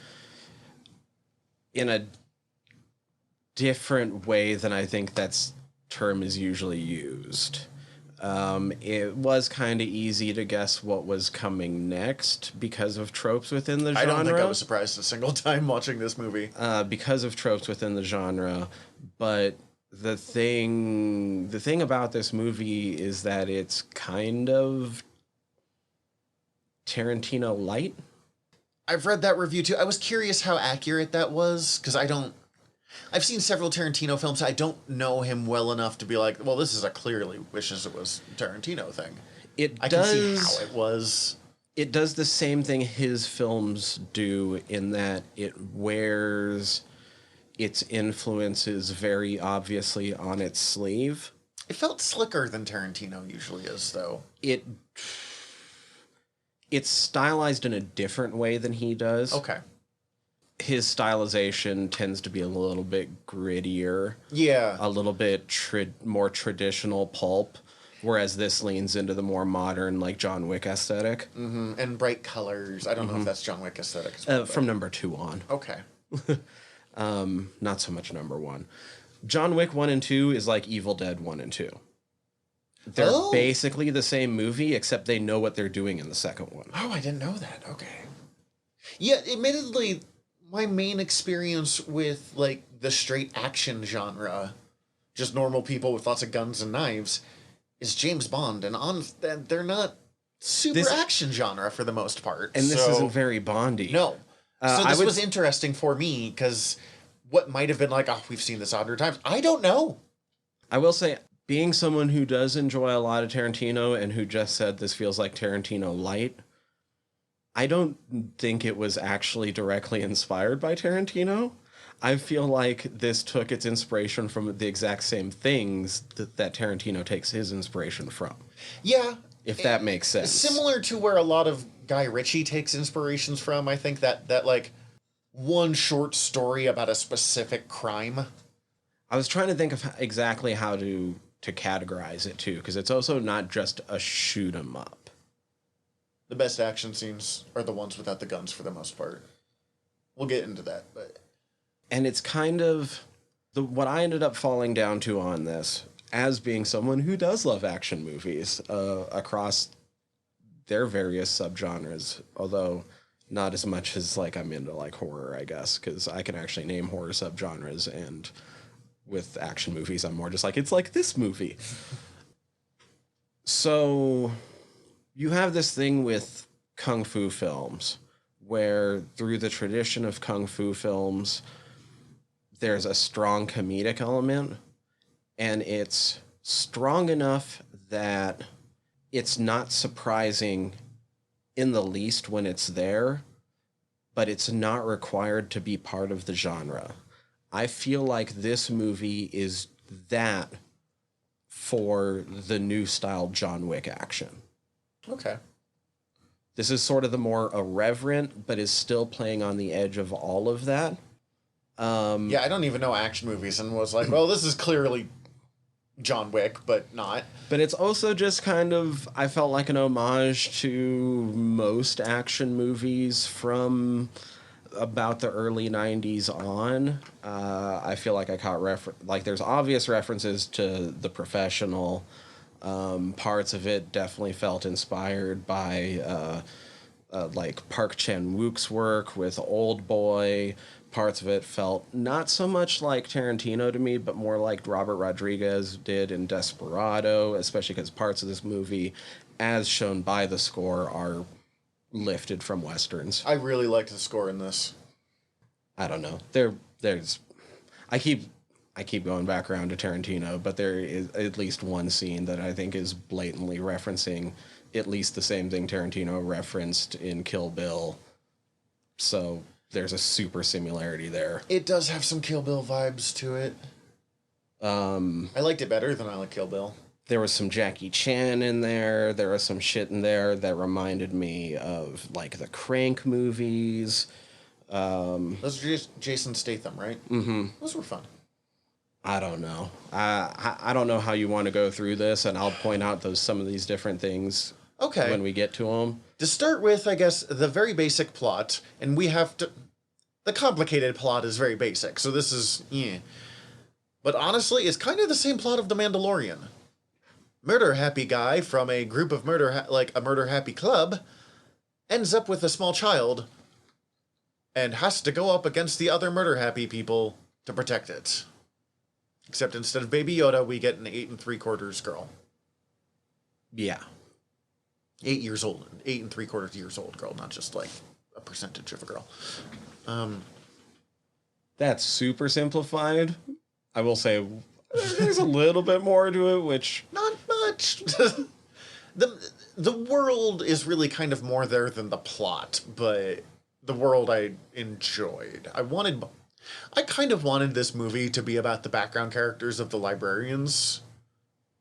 different way than I think that term is usually used. It was kind of easy to guess what was coming next because of tropes within the genre. I don't think I was surprised a single time watching this movie. Because of tropes within the genre, but the thing about this movie is that it's kind of Tarantino light. I've read that review too. I was curious how accurate that was, because I've seen several Tarantino films. I don't know him well enough to be like, well, this is a clearly wishes it was Tarantino thing. I can see how it was. It does the same thing his films do in that it wears its influences very obviously on its sleeve. It felt slicker than Tarantino usually is, though. It's stylized in a different way than he does. Okay. His stylization tends to be a little bit grittier. Yeah. A little bit more traditional pulp. Whereas this leans into the more modern, like, John Wick aesthetic. And bright colors. I don't know if that's John Wick aesthetic as well. From number 2 on. Okay. Not so much number 1. John Wick 1 and 2 is like Evil Dead 1 and 2. They're basically the same movie, except they know what they're doing in the second one. Oh, I didn't know that. Okay. Yeah, admittedly, my main experience with, like, the straight action genre, just normal people with lots of guns and knives, is James Bond. And they're not super action genre for the most part. And this isn't very Bondy. No. So this was interesting for me, because what might have been like, oh, we've seen this 100 times. I don't know. I will say, being someone who does enjoy a lot of Tarantino and who just said this feels like Tarantino light, I don't think it was actually directly inspired by Tarantino. I feel like this took its inspiration from the exact same things that Tarantino takes his inspiration from. Yeah. If that makes sense. Similar to where a lot of Guy Ritchie takes inspirations from, I think that like one short story about a specific crime. I was trying to think of exactly how to categorize it too, because it's also not just a shoot 'em up. The best action scenes are the ones without the guns for the most part. We'll get into that, but... And it's kind of... what I ended up falling down to on this, as being someone who does love action movies across their various subgenres, although not as much as, like, I'm into, like, horror, I guess, because I can actually name horror subgenres, and with action movies, I'm more just like, it's like this movie. So... you have this thing with kung fu films where through the tradition of kung fu films, there's a strong comedic element, and it's strong enough that it's not surprising in the least when it's there, but it's not required to be part of the genre. I feel like this movie is that for the new style John Wick action. Okay. This is sort of the more irreverent, but is still playing on the edge of all of that. Yeah, I don't even know action movies, and was like, well, this is clearly John Wick, but not. But it's also just kind of, I felt like an homage to most action movies from about the early 90s on. I feel like I caught there's obvious references to The Professional. Parts of it definitely felt inspired by like Park Chan-wook's work with Old Boy. Parts of it felt not so much like Tarantino to me, but more like Robert Rodriguez did in Desperado, especially because parts of this movie, as shown by the score, are lifted from Westerns. I really liked the score in this. I don't know. There's I keep going back around to Tarantino, but there is at least one scene that I think is blatantly referencing at least the same thing Tarantino referenced in Kill Bill. So there's a super similarity there. It does have some Kill Bill vibes to it. I liked it better than I like Kill Bill. There was some Jackie Chan in there. There was some shit in there that reminded me of, like, the Crank movies. Those are just Jason Statham, right? Mm-hmm. Those were fun. I don't know. I don't know how you want to go through this, and I'll point out some of these different things when we get to them. To start with, I guess, the very basic plot, and we have to... The complicated plot is very basic, so this is... yeah. But honestly, it's kind of the same plot of The Mandalorian. Murder-happy guy from a group of a murder-happy club ends up with a small child and has to go up against the other murder-happy people to protect it. Except instead of Baby Yoda, we get an 8 3/4 girl. Yeah. 8 years old. 8 3/4 years old girl, not just like a percentage of a girl. That's super simplified. I will say there's a little bit more to it, which... Not much. The world is really kind of more there than the plot, but the world I enjoyed. I kind of wanted this movie to be about the background characters of the librarians.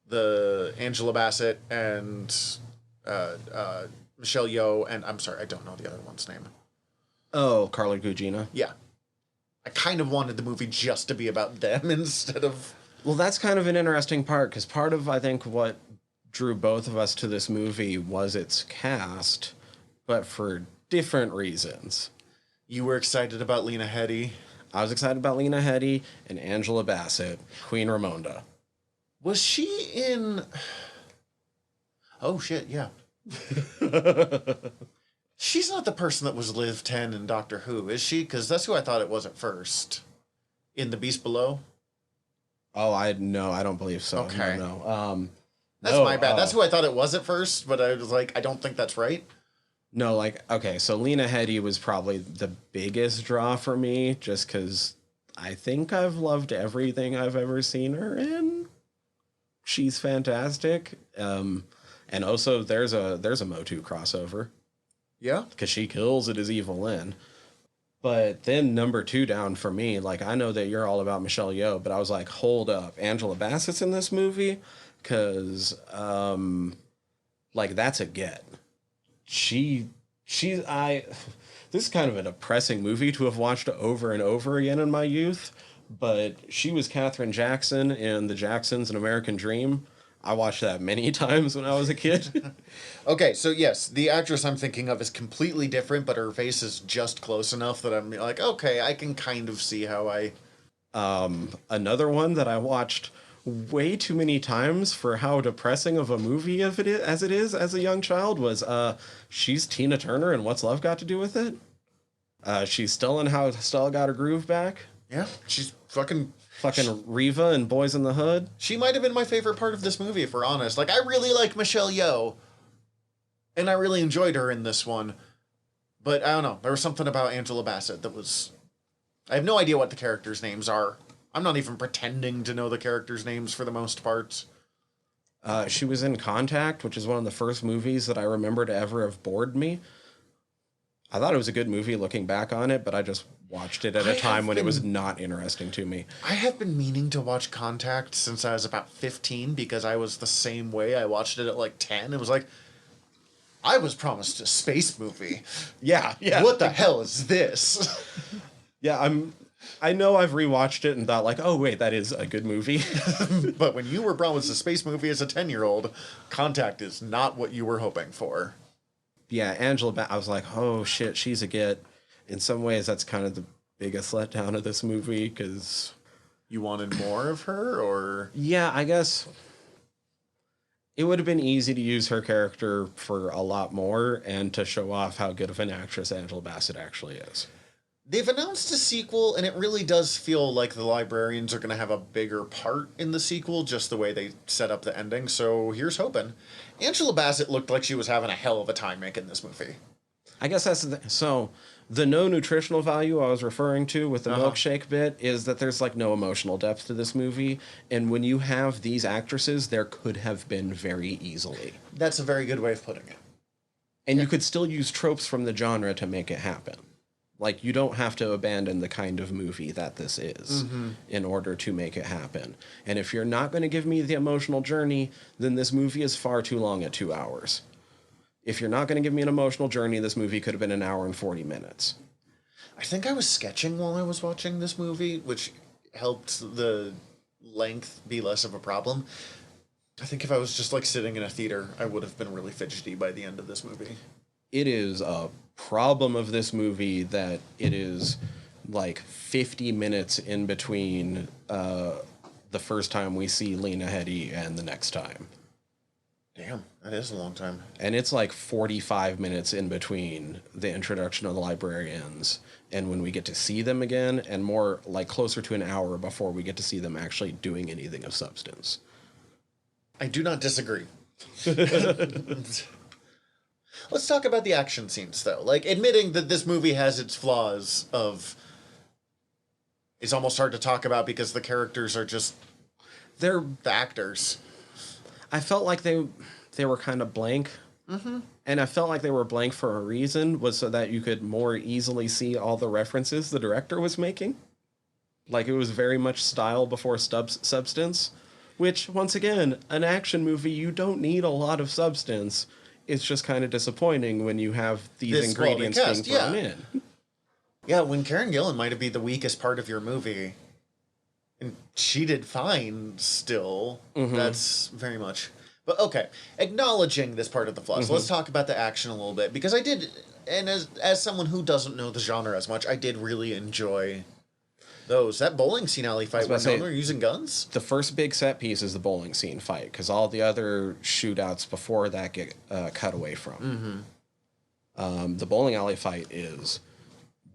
The Angela Bassett and Michelle Yeoh, and I'm sorry, I don't know the other one's name. Oh, Carla Gugino. Yeah. I kind of wanted the movie just to be about them instead of... Well, that's kind of an interesting part, because part of, I think, what drew both of us to this movie was its cast, but for different reasons. You were excited about Lena Headey. I was excited about Lena Headey and Angela Bassett, Queen Ramonda. Was she in... Oh, shit, yeah. She's not the person that was Liv 10 in Doctor Who, is she? Because that's who I thought it was at first. In The Beast Below? Oh, I don't believe so. Okay. No. That's my bad. That's who I thought it was at first, but I was like, I don't think that's right. No, like, okay, so Lena Headey was probably the biggest draw for me, just because I think I've loved everything I've ever seen her in. She's fantastic. And also, there's a Motu crossover. Yeah? Because she kills it as Evil Lynn. But then number 2 down for me, like, I know that you're all about Michelle Yeoh, but I was like, hold up, Angela Bassett's in this movie? Because, like, that's a get. This is kind of a depressing movie to have watched over and over again in my youth, but she was Katherine Jackson in The Jacksons, An American Dream. I watched that many times when I was a kid. Okay, so yes, the actress I'm thinking of is completely different, but her face is just close enough that I'm like, okay, I can kind of see how I... Another one that I watched way too many times for how depressing of a movie as it is as a young child was she's Tina Turner in What's Love Got to Do with It? She's still in How Stella Got Her Groove Back. Yeah, she's fucking Reva in Boys in the Hood. She might have been my favorite part of this movie, if we're honest. Like, I really like Michelle Yeoh, and I really enjoyed her in this one. But I don't know, there was something about Angela Bassett that was... I have no idea what the characters' names are. I'm not even pretending to know the characters' names for the most part. She was in Contact, which is one of the first movies that I remember to ever have bored me. I thought it was a good movie looking back on it, but I just watched it at a time when it was not interesting to me. I have been meaning to watch Contact since I was about 15 because I was the same way. I watched it at like 10. It was like, I was promised a space movie. Yeah. What the hell is this? Yeah, I know I've rewatched it and thought like, oh wait, that is a good movie. But when you were promised a space movie as a 10-year-old, Contact is not what you were hoping for. Yeah, I was like, oh shit, she's a get. In some ways, that's kind of the biggest letdown of this movie, because... You wanted more of her, or...? Yeah, I guess... It would have been easy to use her character for a lot more, and to show off how good of an actress Angela Bassett actually is. They've announced a sequel, and it really does feel like the librarians are going to have a bigger part in the sequel, just the way they set up the ending, so here's hoping. Angela Bassett looked like she was having a hell of a time making this movie. I guess that's so the no nutritional value I was referring to with the milkshake bit is that there's like no emotional depth to this movie, and when you have these actresses, there could have been very easily. That's a very good way of putting it. And you could still use tropes from the genre to make it happen. Like, you don't have to abandon the kind of movie that this is in order to make it happen. And if you're not going to give me the emotional journey, then this movie is far too long at 2 hours. If you're not going to give me an emotional journey, this movie could have been 1 hour and 40 minutes. I think I was sketching while I was watching this movie, which helped the length be less of a problem. I think if I was just, like, sitting in a theater, I would have been really fidgety by the end of this movie. It is a problem of this movie that it is, like, 50 minutes in between the first time we see Lena Headey and the next time. Damn, that is a long time. And it's like 45 minutes in between the introduction of the librarians and when we get to see them again, and more like closer to 1 hour before we get to see them actually doing anything of substance. I do not disagree. Let's talk about the action scenes, though. Like, admitting that this movie has its flaws of... It's almost hard to talk about because the characters are just... They're the actors. I felt like they were kind of blank. Mm-hmm. And I felt like they were blank for a reason, was so that you could more easily see all the references the director was making. Like, it was very much style before substance, which, once again, an action movie, you don't need a lot of substance. It's just kind of disappointing when you have these ingredients being thrown in. Yeah, when Karen Gillan might have been the weakest part of your movie, and she did fine still, that's very much... But okay, acknowledging this part of the flaws, let's talk about the action a little bit, because I did, and as someone who doesn't know the genre as much, I did really enjoy those. That bowling scene alley fight where no one were using guns. The first big set piece is the bowling scene fight, because all the other shootouts before that get cut away from. The bowling alley fight is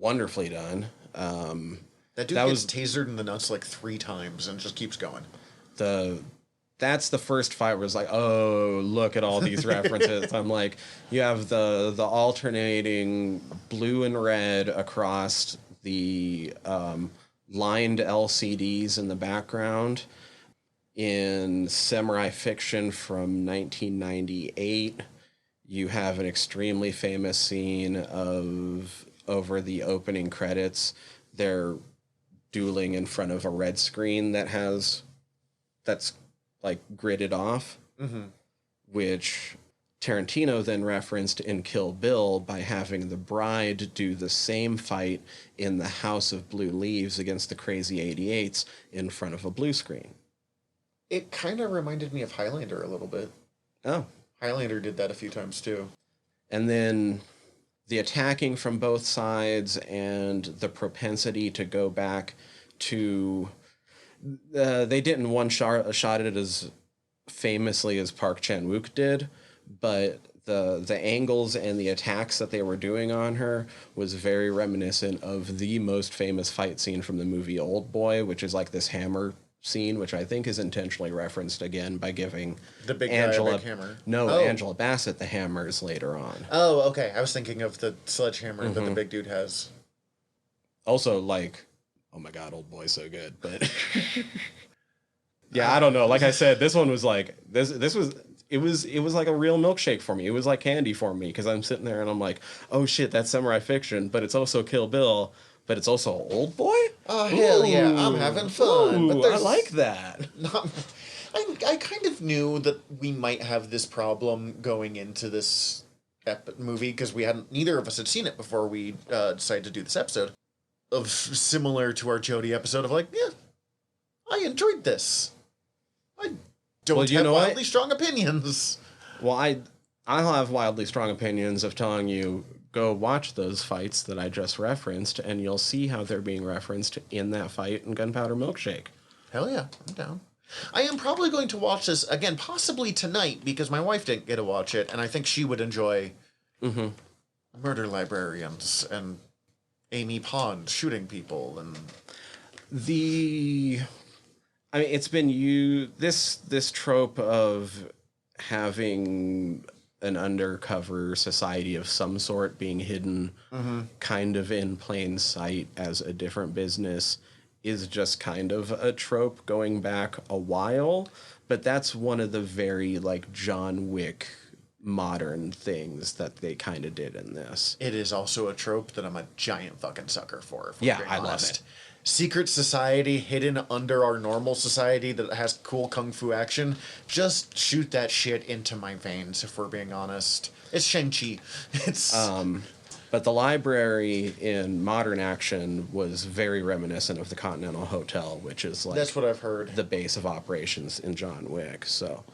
wonderfully done. That dude gets tasered in the nuts like 3 times and just keeps going. That's the first fight where it's like, oh, look at all these references. I'm like, you have the alternating blue and red across the lined LCDs in the background. In Samurai Fiction from 1998, you have an extremely famous scene of, over the opening credits, they're dueling in front of a red screen that's like gridded off, which Tarantino then referenced in Kill Bill by having the bride do the same fight in the House of Blue Leaves against the Crazy 88s in front of a blue screen. It kind of reminded me of Highlander a little bit. Oh. Highlander did that a few times too. And then the attacking from both sides and the propensity to go back to... they didn't one-shot it as famously as Park Chan-wook did, but the angles and the attacks that they were doing on her was very reminiscent of the most famous fight scene from the movie Old Boy, which is like this hammer scene, which I think is intentionally referenced again by giving the big Angela guy a big hammer. Angela Bassett the hammers later on. Oh, okay. I was thinking of the sledgehammer that the big dude has. Also, like, oh my god, Old Boy's so good, but yeah, I don't know. Like I said, this one was like it was like a real milkshake for me. It was like candy for me, because I'm sitting there and I'm like, oh shit, that's Samurai Fiction, but it's also Kill Bill, but it's also Old Boy. Oh hell yeah, I'm having fun. But I like that. I kind of knew that we might have this problem going into this movie, because neither of us had seen it before we decided to do this episode. Of similar to our Jodie episode of like, yeah, I enjoyed this. I don't have wildly strong opinions. Well, I'll have wildly strong opinions of telling you, go watch those fights that I just referenced, and you'll see how they're being referenced in that fight in Gunpowder Milkshake. Hell yeah, I'm down. I am probably going to watch this again, possibly tonight, because my wife didn't get to watch it, and I think she would enjoy Murder Librarians and Amy Pond shooting people. And I mean, it's been this trope of having an undercover society of some sort being hidden kind of in plain sight as a different business is just kind of a trope going back a while, but that's one of the very like John Wick modern things that they kind of did in this. It is also a trope that I'm a giant fucking sucker for. Yeah, I love it. Secret society hidden under our normal society that has cool kung fu action. Just shoot that shit into my veins, if we're being honest. It's Shang-Chi. But the library in modern action was very reminiscent of the Continental Hotel, which is like... That's what I've heard. The base of operations in John Wick, so...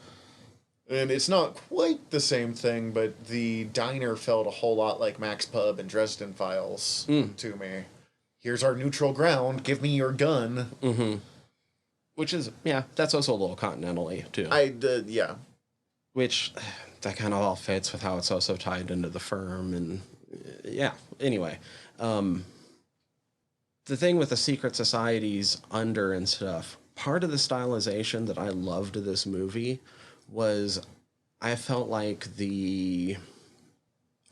And it's not quite the same thing, but the diner felt a whole lot like Max Pub and Dresden Files to me. Here's our neutral ground, give me your gun. Mm-hmm. Which is, yeah, that's also a little continental-y, too. Yeah. Which, that kind of all fits with how it's also tied into the firm, and, yeah, anyway. The thing with the secret societies under and stuff, part of the stylization that I loved of this movie was I felt like the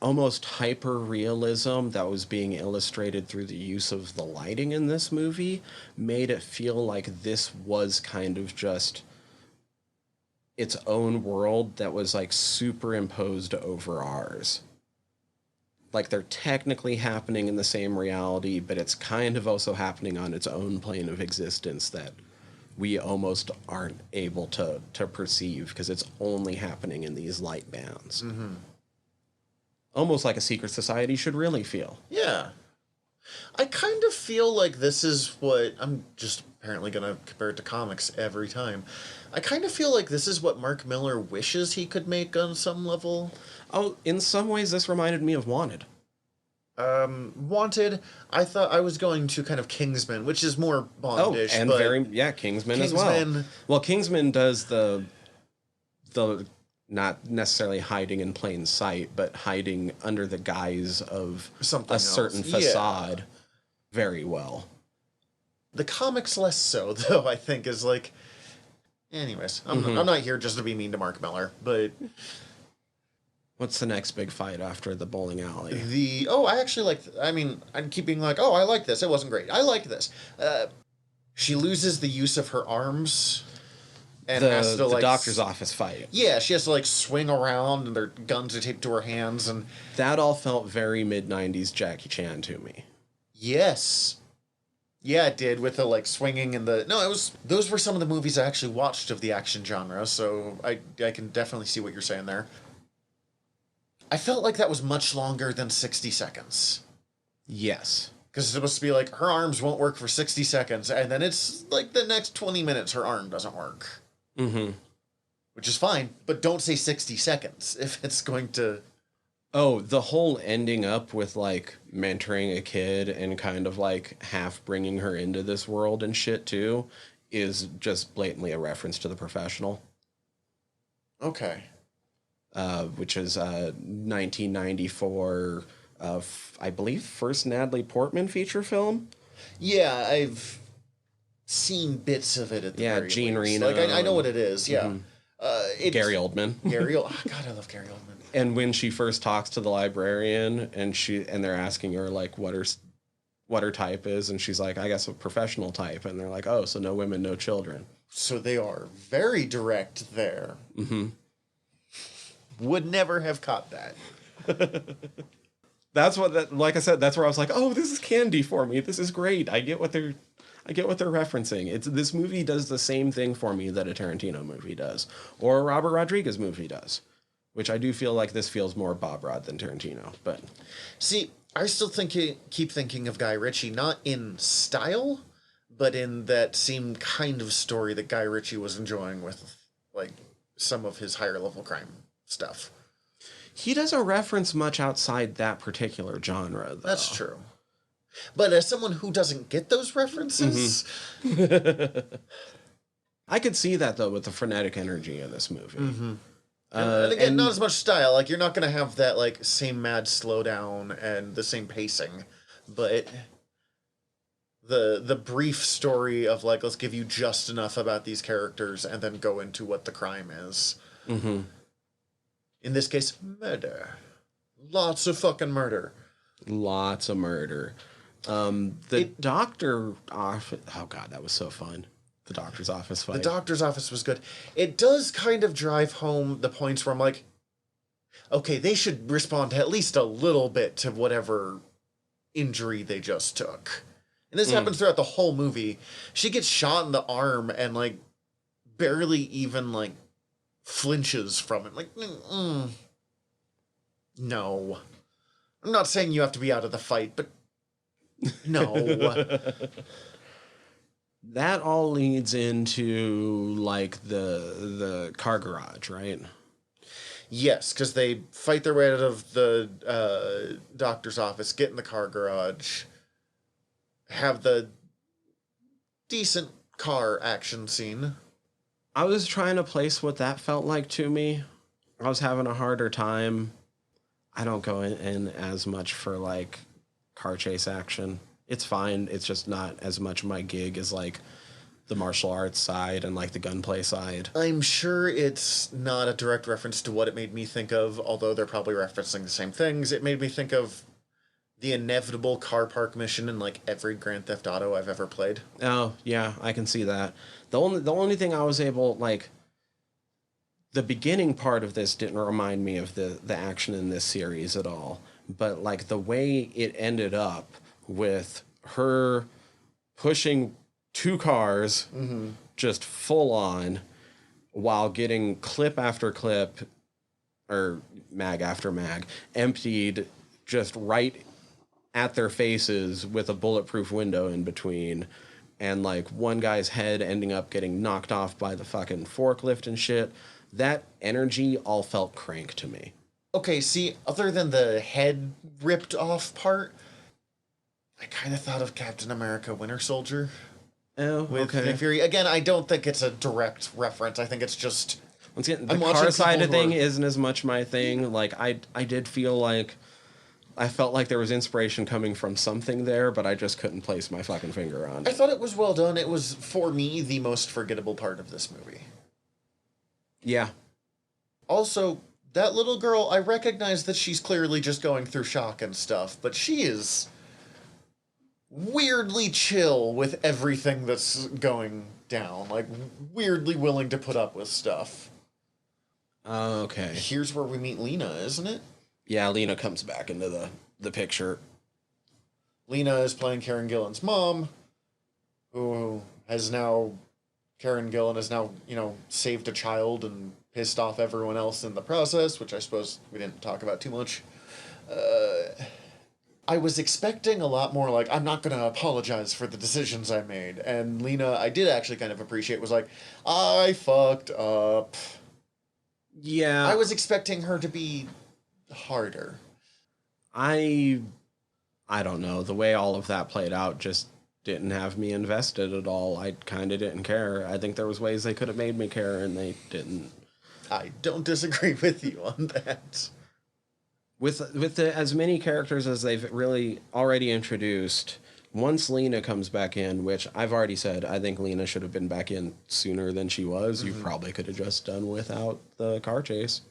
almost hyper-realism that was being illustrated through the use of the lighting in this movie made it feel like this was kind of just its own world that was like superimposed over ours. Like they're technically happening in the same reality, but it's kind of also happening on its own plane of existence that we almost aren't able to perceive because it's only happening in these light bands. Mm-hmm. Almost like a secret society should really feel. Yeah. I kind of feel like this is what I'm just apparently going to compare it to comics every time. I kind of feel like this is what Mark Miller wishes he could make on some level. Oh, in some ways, this reminded me of Wanted. Wanted, I thought I was going to kind of Kingsman, which is more Bondish. And Kingsman as well. Well, Kingsman does the not necessarily hiding in plain sight, but hiding under the guise of something a certain facade very well. The comics less so, though, I think, is like... Anyways, I'm not here just to be mean to Mark Miller, but... What's the next big fight after the bowling alley? I actually like... I mean, I'm keeping like, I like this. It wasn't great. I like this. She loses the use of her arms... And has to, the doctor's office fight. Yeah, she has to, like, swing around, and their guns are taped to her hands, and... That all felt very mid-90s Jackie Chan to me. Yes. Yeah, it did, with the, like, swinging and the... No, those were some of the movies I actually watched of the action genre, so I can definitely see what you're saying there. I felt like that was much longer than 60 seconds. Yes. Because it's supposed to be, like, her arms won't work for 60 seconds, and then it's, like, the next 20 minutes her arm doesn't work. Mm-hmm. Which is fine, but don't say 60 seconds if it's going to... Oh, the whole ending up with, like, mentoring a kid and kind of, like, half bringing her into this world and shit, too, is just blatantly a reference to The Professional. Okay. Which is 1994, I believe, first Natalie Portman feature film. Yeah, I've... seen bits of it at the very Jean least. Reno. Like, I know what it is, yeah. Gary Oldman. Oh, God, I love Gary Oldman. And when she first talks to the librarian and they're asking her, like, what her type is, and she's like, I guess a professional type. And they're like, oh, so no women, no children. So they are very direct there. Mm-hmm. Would never have caught that. Like I said, that's where I was like, oh, this is candy for me. This is great. I get what they're referencing. This movie does the same thing for me that a Tarantino movie does, or a Robert Rodriguez movie does, which I do feel like this feels more Bob Rod than Tarantino. But see, I still keep thinking of Guy Ritchie, not in style, but in that same kind of story that Guy Ritchie was enjoying with, like, some of his higher level crime stuff. He doesn't reference much outside that particular genre, though. That's true. But as someone who doesn't get those references... I could see that, though, with the frenetic energy in this movie. Mm-hmm. And again, not as much style. Like, you're not going to have that, like, same mad slowdown and the same pacing. But the brief story of, like, let's give you just enough about these characters and then go into what the crime is. Mm-hmm. In this case, murder. Lots of fucking murder. Lots of murder. Doctor office... Oh, God, that was so fun. The doctor's office fight. The doctor's office was good. It does kind of drive home the points where I'm like, okay, they should respond at least a little bit to whatever injury they just took. And this happens throughout the whole movie. She gets shot in the arm and, like, barely even, like, flinches from it. Like, no. I'm not saying you have to be out of the fight, but no. That all leads into, like, the car garage, right? Yes, because they fight their way out of the doctor's office, get in the car garage, have the decent car action scene. I was trying to place what that felt like to me. I was having a harder time. I don't go in as much for, like, car chase action. It's fine. It's just not as much my gig as, like, the martial arts side and, like, the gunplay side. I'm sure it's not a direct reference to what it made me think of, although they're probably referencing the same things. It made me think of the inevitable car park mission in, like, every Grand Theft Auto I've ever played. Oh, yeah, I can see that. The only thing I was able, like, the beginning part of this didn't remind me of the action in this series at all. But, like, the way it ended up with her pushing two cars just full on while getting clip after clip or mag after mag emptied just right at their faces with a bulletproof window in between, and like one guy's head ending up getting knocked off by the fucking forklift and shit. That energy all felt crank to me. Okay, see, other than the head ripped off part, I kind of thought of Captain America Winter Soldier. Oh, With okay. Nick Fury. Again, I don't think it's a direct reference. I think it's just... Once again, the car side of thing isn't as much my thing. Like, I did feel like... I felt like there was inspiration coming from something there, but I just couldn't place my fucking finger on it. I thought it was well done. It was, for me, the most forgettable part of this movie. Yeah. Also, that little girl, I recognize that she's clearly just going through shock and stuff, but she is weirdly chill with everything that's going down. Like, weirdly willing to put up with stuff. Okay. Here's where we meet Lena, isn't it? Yeah, Lena comes back into the picture. Lena is playing Karen Gillan's mom, who has now... Karen Gillan has now, saved a child and pissed off everyone else in the process, which I suppose we didn't talk about too much. I was expecting a lot more like, I'm not going to apologize for the decisions I made. And Lena, I did actually kind of appreciate, was like, I fucked up. Yeah. I was expecting her to be harder. I don't know. The way all of that played out just didn't have me invested at all. I kind of didn't care. I think there was ways they could have made me care, and they didn't. I don't disagree with you on that. With as many characters as they've really already introduced, once Lena comes back in, which I've already said, I think Lena should have been back in sooner than she was. You probably could have just done without the car chase.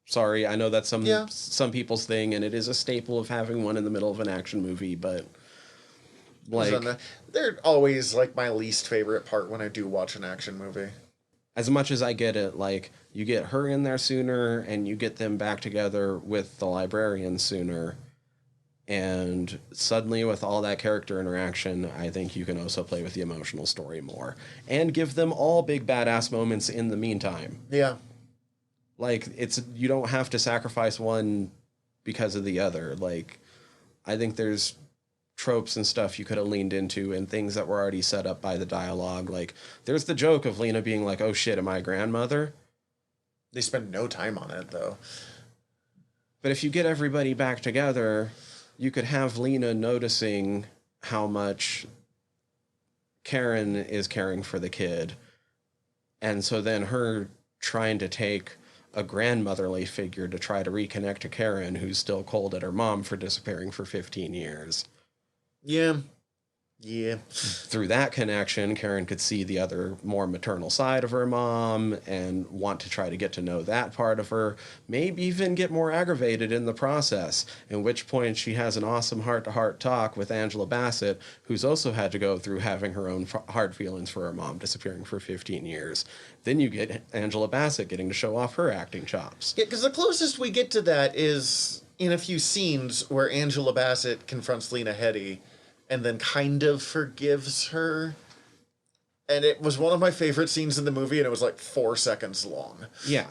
Sorry, I know that's some people's thing, and it is a staple of having one in the middle of an action movie, but like they're always like my least favorite part when I do watch an action movie. As much as I get it, like, you get her in there sooner, and you get them back together with the librarian sooner, and suddenly with all that character interaction, I think you can also play with the emotional story more, and give them all big badass moments in the meantime. Yeah. Like, you don't have to sacrifice one because of the other. Like, I think there's tropes and stuff you could have leaned into and things that were already set up by the dialogue. Like, there's the joke of Lena being like, oh shit, am I a grandmother? They spend no time on it, though. But if you get everybody back together, you could have Lena noticing how much Karen is caring for the kid. And so then her trying to take a grandmotherly figure to try to reconnect to Karen, who's still cold at her mom for disappearing for 15 years. Yeah. Yeah. Through that connection, Karen could see the other more maternal side of her mom and want to try to get to know that part of her, maybe even get more aggravated in the process, at which point she has an awesome heart-to-heart talk with Angela Bassett, who's also had to go through having her own hard feelings for her mom disappearing for 15 years. Then you get Angela Bassett getting to show off her acting chops. Yeah, because the closest we get to that is in a few scenes where Angela Bassett confronts Lena Headey and then kind of forgives her. And it was one of my favorite scenes in the movie, and it was like 4 seconds long. Yeah.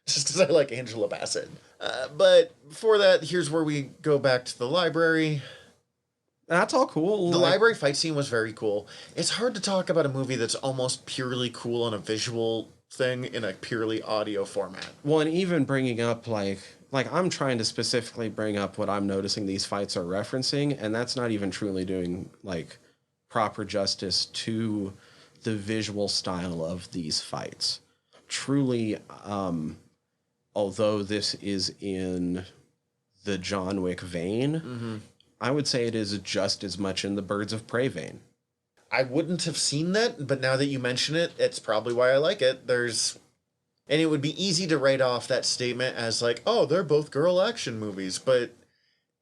Just because I like Angela Bassett. But for that, here's where we go back to the library. That's all cool. The library fight scene was very cool. It's hard to talk about a movie that's almost purely cool on a visual thing in a purely audio format. Well, and even bringing up, like I'm trying to specifically bring up what I'm noticing these fights are referencing, and that's not even truly doing, like, proper justice to the visual style of these fights. Truly, although this is in the John Wick vein, I would say it is just as much in the Birds of Prey vein. I wouldn't have seen that, but now that you mention it, it's probably why I like it. And it would be easy to write off that statement as like, oh, they're both girl action movies, but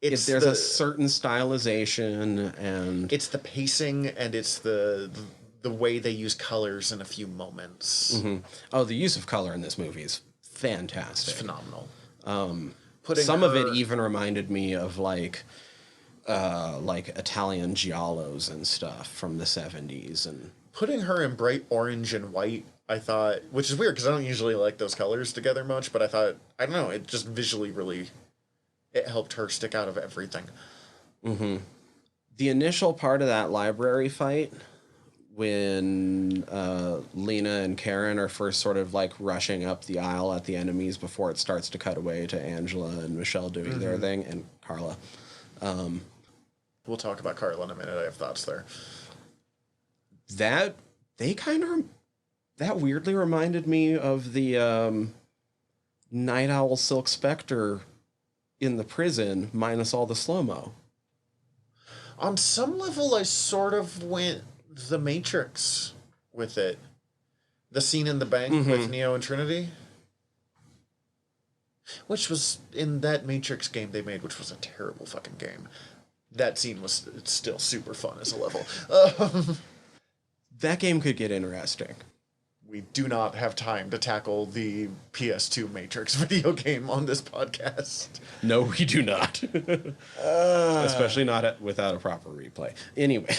there's a certain stylization, and it's the pacing, and it's the way they use colors in a few moments. Mm-hmm. Oh, the use of color in this movie is fantastic. It's phenomenal. Some of it even reminded me of like Italian giallos and stuff from the 70s, and putting her in bright orange and white, I thought, which is weird because I don't usually like those colors together much, but I thought, I don't know, it just visually really it helped her stick out of everything. Mm-hmm. The initial part of that library fight, when Lena and Karen are first sort of like rushing up the aisle at the enemies before it starts to cut away to Angela and Michelle doing their thing, and Carla. We'll talk about Carla in a minute. I have thoughts there. That weirdly reminded me of the Night Owl Silk Spectre in the prison, minus all the slow-mo. On some level, I sort of went The Matrix with it. The scene in the bank with Neo and Trinity. Which was in that Matrix game they made, which was a terrible fucking game. That scene was still super fun as a level. That game could get interesting. We do not have time to tackle the PS2 Matrix video game on this podcast. No, we do not. Especially not without a proper replay. Anyway,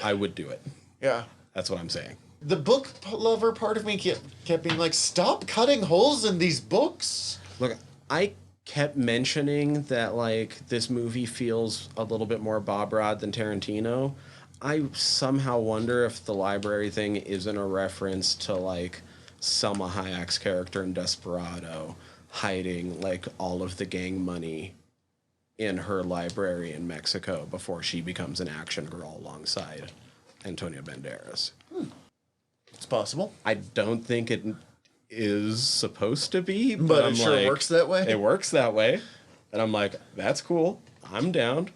I would do it. Yeah. That's what I'm saying. The book lover part of me kept being like, stop cutting holes in these books. Look, I kept mentioning that, like, this movie feels a little bit more Bob Rod than Tarantino. I somehow wonder if the library thing isn't a reference to, like, Selma Hayek's character in Desperado hiding, like, all of the gang money in her library in Mexico before she becomes an action girl alongside Antonio Banderas. It's possible. I don't think it is supposed to be, but it sure works that way. It works that way. And I'm like, that's cool. I'm down.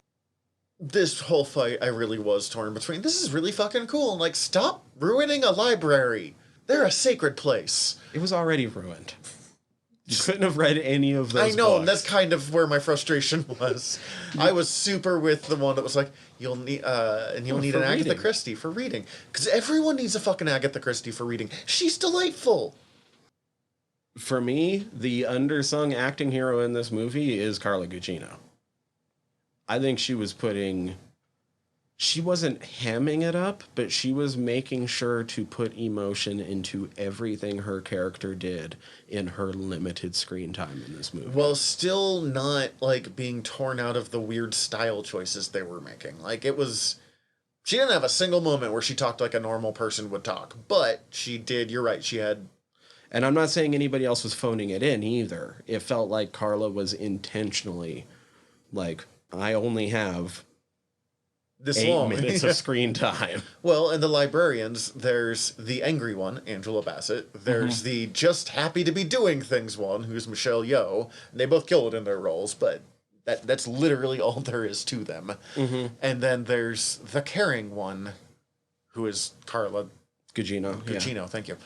This whole fight, I really was torn between, this is really fucking cool, and like, stop ruining a library. They're a sacred place. It was already ruined. You couldn't have read any of those I know, books. and that's kind of where my frustration was. I was super with the one that was like, you'll need an Agatha Christie for reading. Because everyone needs a fucking Agatha Christie for reading. She's delightful. For me, the undersung acting hero in this movie is Carla Gugino. I think she wasn't hamming it up, but she was making sure to put emotion into everything her character did in her limited screen time in this movie. Well, still not, like, being torn out of the weird style choices they were making. Like, she didn't have a single moment where she talked like a normal person would talk, but she did, you're right, she had... And I'm not saying anybody else was phoning it in either. It felt like Carla was intentionally, like, I only have this 8 minutes of screen time. Well, in the librarians, there's the angry one, Angela Bassett. There's the just happy to be doing things one, who's Michelle Yeoh. And they both killed in their roles, but that's literally all there is to them. And then there's the caring one, who is Carla Gugino. Thank you.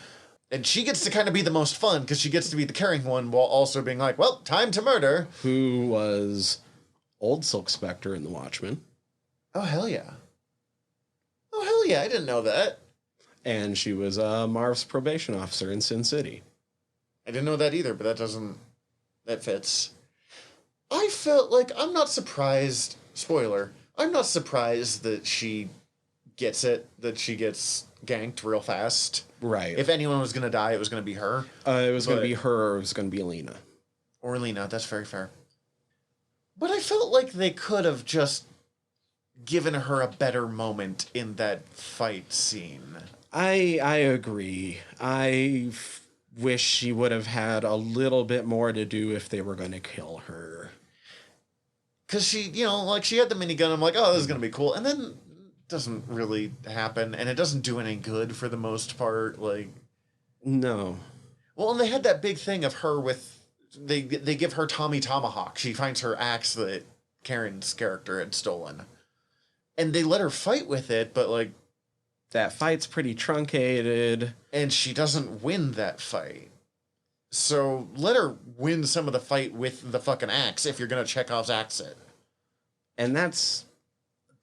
And she gets to kind of be the most fun, because she gets to be the caring one while also being like, well, time to murder. Who was old Silk Spectre in The Watchmen. Oh, hell yeah. Oh, hell yeah, I didn't know that. And she was Marv's probation officer in Sin City. I didn't know that either, but that fits. I felt like, I'm not surprised, spoiler, I'm not surprised that she gets it, that she gets ganked real fast. Right. If anyone was going to die, it was going to be her. It was going to be her, or it was going to be Lena. Or Lena, that's very fair. But I felt like they could have just given her a better moment in that fight scene. I agree. I wish she would have had a little bit more to do if they were going to kill her. Because she, she had the minigun. I'm like, oh, this is going to be cool. And then it doesn't really happen. And it doesn't do any good for the most part. Like, no. Well, and they had that big thing of her with... They give her Tommy Tomahawk. She finds her axe that Karen's character had stolen. And they let her fight with it, but, like... That fight's pretty truncated. And she doesn't win that fight. So let her win some of the fight with the fucking axe if you're going to Chekhov's axe it. And that's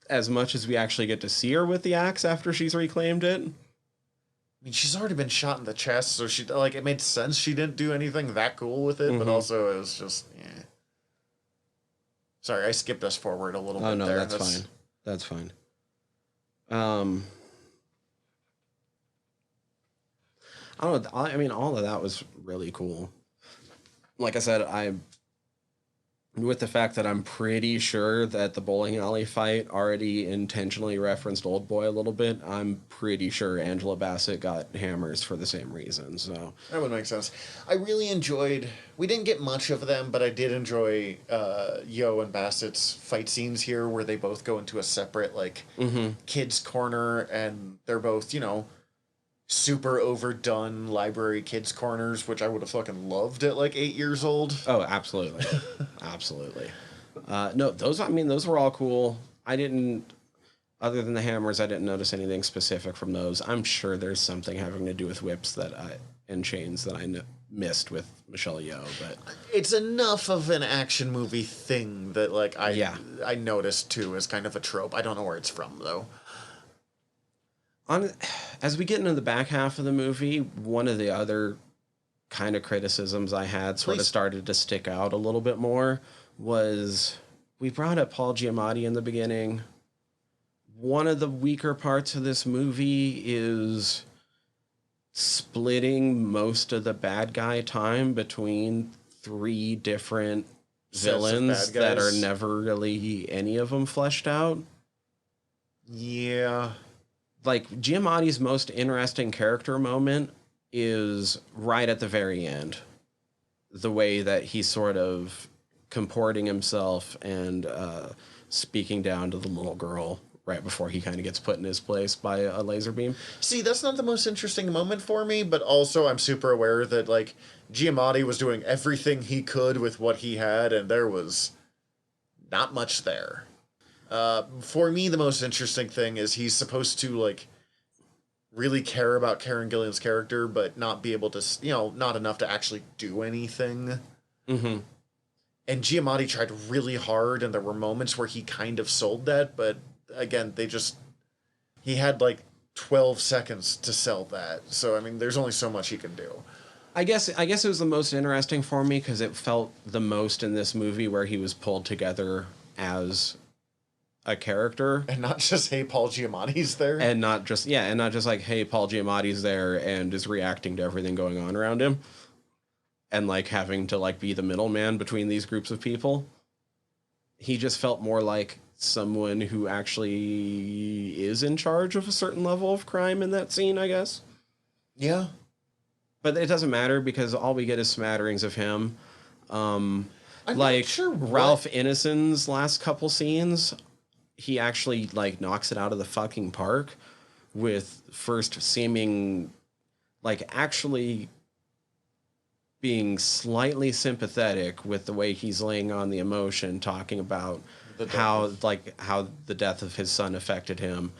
as much as we actually get to see her with the axe after she's reclaimed it. I mean, she's already been shot in the chest, so it made sense she didn't do anything that cool with it, but also it was just, Sorry, I skipped us forward a little bit there. Oh, no, that's fine. That's fine. I don't know. I mean, all of that was really cool. Like I said, with the fact that I'm pretty sure that the bowling alley fight already intentionally referenced Old Boy a little bit, I'm pretty sure Angela Bassett got hammers for the same reason. So That would make sense. I really enjoyed. We didn't get much of them, but I did enjoy Yo and Bassett's fight scenes here, where they both go into a separate like kids corner, and they're both super overdone library kids corners, which I would have fucking loved at like 8 years old. oh, absolutely, absolutely. No, those were all cool. I didn't. Other than the hammers, I didn't notice anything specific from those. I'm sure there's something having to do with whips and chains that I missed with Michelle Yeoh, but It's enough of an action movie thing that like I noticed too as kind of a trope. I don't know where it's from though. As we get into the back half of the movie, one of the other kind of criticisms I had sort of started to stick out a little bit more was we brought up Paul Giamatti in the beginning. One of the weaker parts of this movie is splitting most of the bad guy time between three different villains that are never really any of them fleshed out. Yeah. Like, Giamatti's most interesting character moment is right at the very end. The way that he's sort of comporting himself and speaking down to the little girl right before he kind of gets put in his place by a laser beam. See, that's not the most interesting moment for me, but also I'm super aware that, like, Giamatti was doing everything he could with what he had, and there was not much there. For me, the most interesting thing is he's supposed to, like, really care about Karen Gillan's character, but not be able to, not enough to actually do anything. Mm-hmm. And Giamatti tried really hard, and there were moments where he kind of sold that, but again, he had like 12 seconds to sell that. So, I mean, there's only so much he can do. I guess it was the most interesting for me because it felt the most in this movie where he was pulled together as a character. And not just, hey, Paul Giamatti's there. And not just like, hey, Paul Giamatti's there and is reacting to everything going on around him. And like having to like be the middleman between these groups of people. He just felt more like someone who actually is in charge of a certain level of crime in that scene, I guess. Yeah. But it doesn't matter because all we get is smatterings of him. I'm like not sure Ralph Ineson's last couple scenes, he actually like knocks it out of the fucking park with first seeming like actually being slightly sympathetic with the way he's laying on the emotion, talking about how the death of his son affected him,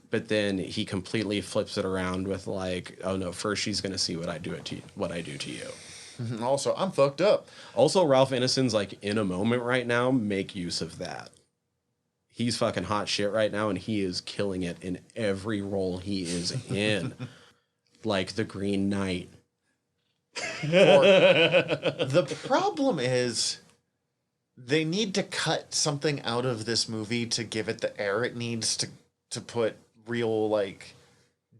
but then he completely flips it around with like, oh no, first she's gonna see what I do to you. Also, I'm fucked up. Also, Ralph Ineson's like in a moment right now. Make use of that. He's fucking hot shit right now, and he is killing it in every role he is in, like the Green Knight. The problem is they need to cut something out of this movie to give it the air it needs to put real like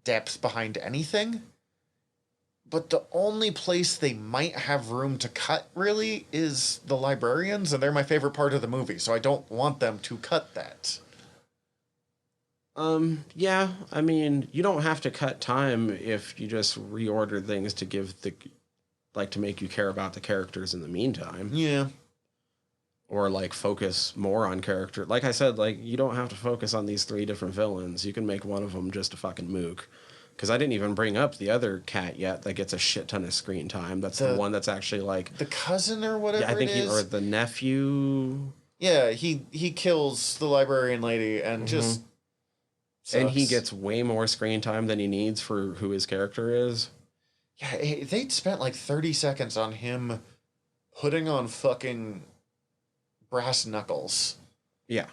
depth behind anything. But the only place they might have room to cut really is the librarians, and they're my favorite part of the movie, so I don't want them to cut that. Yeah, I mean, you don't have to cut time if you just reorder things to to make you care about the characters in the meantime. Yeah. Or like focus more on character. Like I said, like you don't have to focus on these three different villains. You can make one of them just a fucking mook. Because I didn't even bring up the other cat yet that gets a shit ton of screen time. That's the one that's actually like the cousin or whatever. Yeah, I think or the nephew. Yeah, he kills the librarian lady and just sucks. And he gets way more screen time than he needs for who his character is. Yeah, they'd spent like 30 seconds on him putting on fucking brass knuckles. Yeah.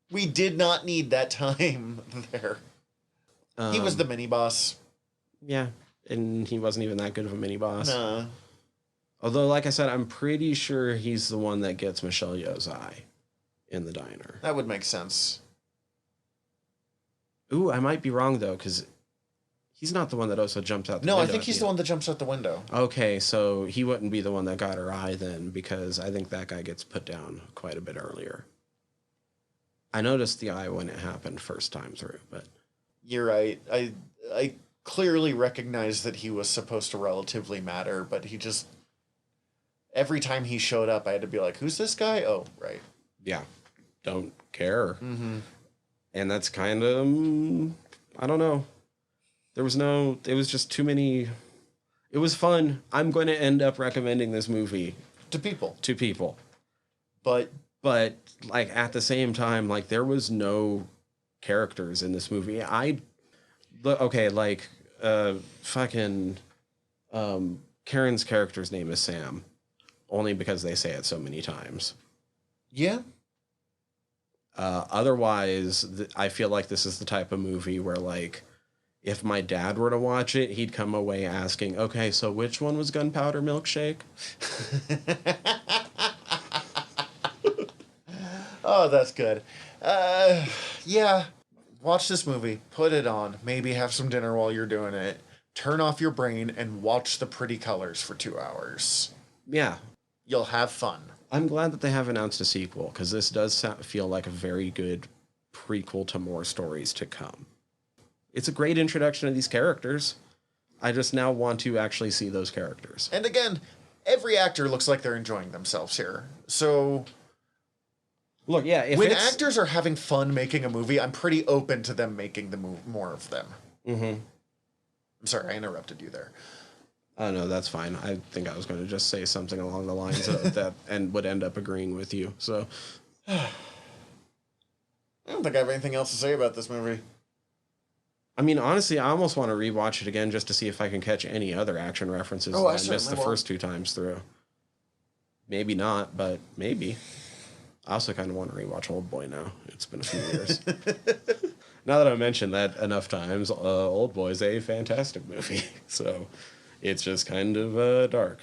We did not need that time there. He was the mini-boss. Yeah, and he wasn't even that good of a mini-boss. Nah. Although, like I said, I'm pretty sure he's the one that gets Michelle Yeoh's eye in the diner. That would make sense. Ooh, I might be wrong, though, because He's not the one that also jumps out the No, window. I think he's the one that jumps out the window. Okay, so he wouldn't be the one that got her eye then, because I think that guy gets put down quite a bit earlier. I noticed the eye when it happened first time through, but... You're right. I clearly recognize that he was supposed to relatively matter, but he just... Every time he showed up, I had to be like, who's this guy? Oh, right. Yeah. Don't care. Mm-hmm. And that's kind of... I don't know. There was no... It was just too many... It was fun. I'm going to end up recommending this movie. To people. But, like, at the same time, like, there was no characters in this movie. Karen's character's name is Sam. Only because they say it so many times. Yeah. Otherwise, I feel like this is the type of movie where, like, if my dad were to watch it, he'd come away asking, okay, so which one was Gunpowder Milkshake? Oh, that's good. Yeah. Watch this movie. Put it on. Maybe have some dinner while you're doing it. Turn off your brain and watch the pretty colors for 2 hours. Yeah. You'll have fun. I'm glad that they have announced a sequel, because this does feel like a very good prequel to more stories to come. It's a great introduction to these characters. I just now want to actually see those characters. And again, every actor looks like they're enjoying themselves here. So... Look, yeah, when actors are having fun making a movie, I'm pretty open to them making more of them. Mm-hmm. I'm sorry, I interrupted you there. Oh, no, that's fine. I think I was going to just say something along the lines of that and would end up agreeing with you. So, I don't think I have anything else to say about this movie. I mean, honestly, I almost want to rewatch it again just to see if I can catch any other action references that I missed the first 2 times through. Maybe not, but maybe. I also kind of want to rewatch Old Boy now. It's been a few years. Now that I mentioned that enough times, Old Boy is a fantastic movie. So it's just kind of dark.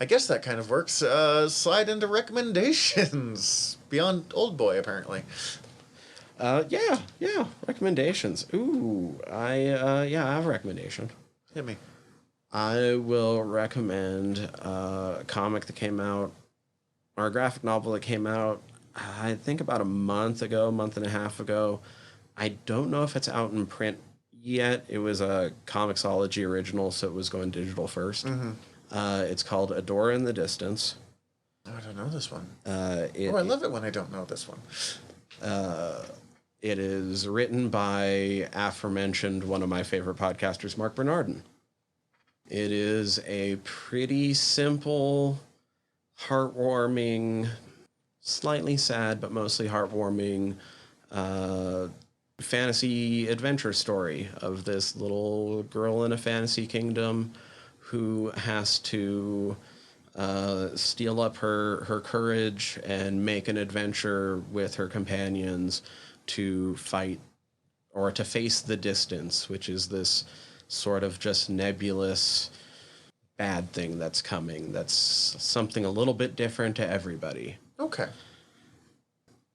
I guess that kind of works. Slide into recommendations. Beyond Old Boy, apparently. Yeah. Recommendations. Ooh, I have a recommendation. Hit me. I will recommend a comic that came out, or a graphic novel that came out, I think about a month and a half ago. I don't know if it's out in print yet. It was a Comixology original, so it was going digital first. Mm-hmm. It's called Adora in the Distance. Oh, I don't know this one. I love it when I don't know this one. It is written by aforementioned one of my favorite podcasters, Mark Bernardin. It is a pretty simple, heartwarming, slightly sad, but mostly heartwarming fantasy adventure story of this little girl in a fantasy kingdom who has to steel up her courage and make an adventure with her companions to fight or to face the distance, which is this sort of just nebulous bad thing that's coming. That's something a little bit different to everybody. Okay.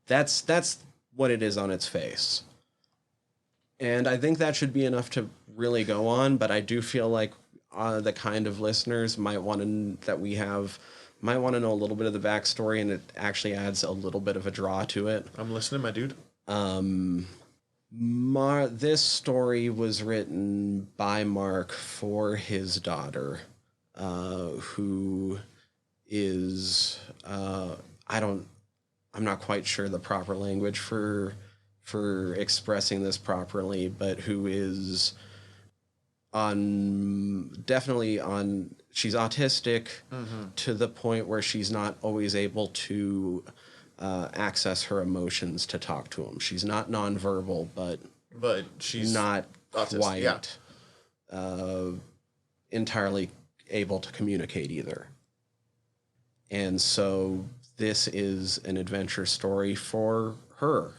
That's what it is on its face. And I think that should be enough to really go on, but I do feel like the kind of listeners might want to know a little bit of the backstory, and it actually adds a little bit of a draw to it. I'm listening, my dude. This story was written by Mark for his daughter, who is I'm not quite sure the proper language for expressing this properly, but who is she's autistic to the point where she's not always able to access her emotions to talk to him. She's not nonverbal, but she's not quite entirely able to communicate either. And so this is an adventure story for her,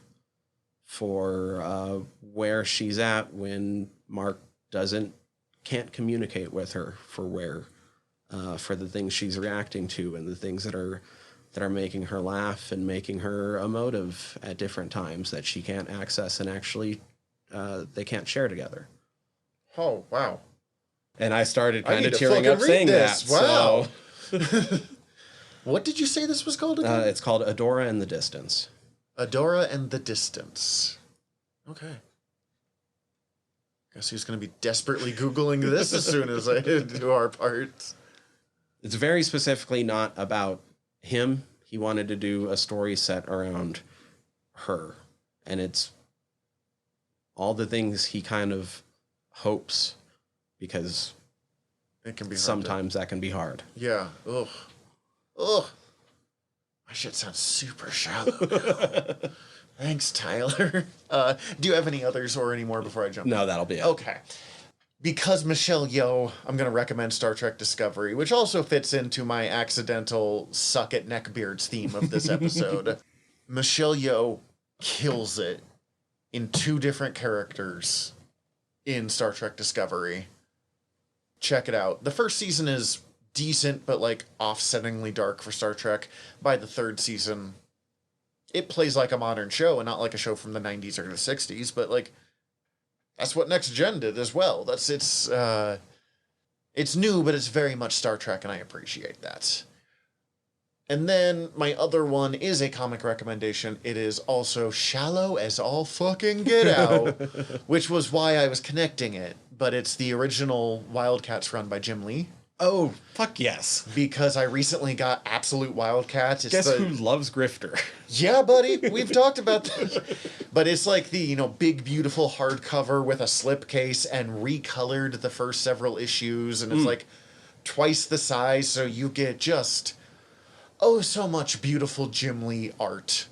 for where she's at when Mark can't communicate with her, for the things she's reacting to and the things that are making her laugh and making her emotive at different times that she can't access and actually they can't share together. Oh, wow. And I started I kind need of to tearing up fucking saying read that. this. Wow. So, What did you say this was called again? it's called Adora and the Distance. Adora and the Distance. Okay. Guess who's going to be desperately Googling this as soon as I do our parts. It's very specifically not about him. He wanted to do a story set around her. And it's all the things he kind of hopes, because It can be hard sometimes that can be hard. Yeah. Ugh. Ugh. My shit sounds super shallow now. Thanks, Tyler. Do you have any others or any more before I jump? No, that'll be it. Okay. Because Michelle Yeoh, I'm going to recommend Star Trek Discovery, which also fits into my accidental suck at neckbeards theme of this episode. Michelle Yeoh kills it in 2 different characters in Star Trek Discovery. Check it out. The first season is decent, but like offsettingly dark for Star Trek. By the 3rd season, it plays like a modern show and not like a show from the 90s or the 60s, but like that's what Next Gen did as well. It's new, but it's very much Star Trek, and I appreciate that. And then my other one is a comic recommendation. It is also shallow as all fucking get out, which was why I was connecting it. But it's the original Wildcats run by Jim Lee. Oh, fuck yes. Because I recently got Absolute Wildcats. Guess who loves Grifter? Yeah, buddy. We've talked about this. But it's like the, big, beautiful hardcover with a slipcase and recolored the first several issues. And it's like twice the size. So you get just, so much beautiful Jim Lee art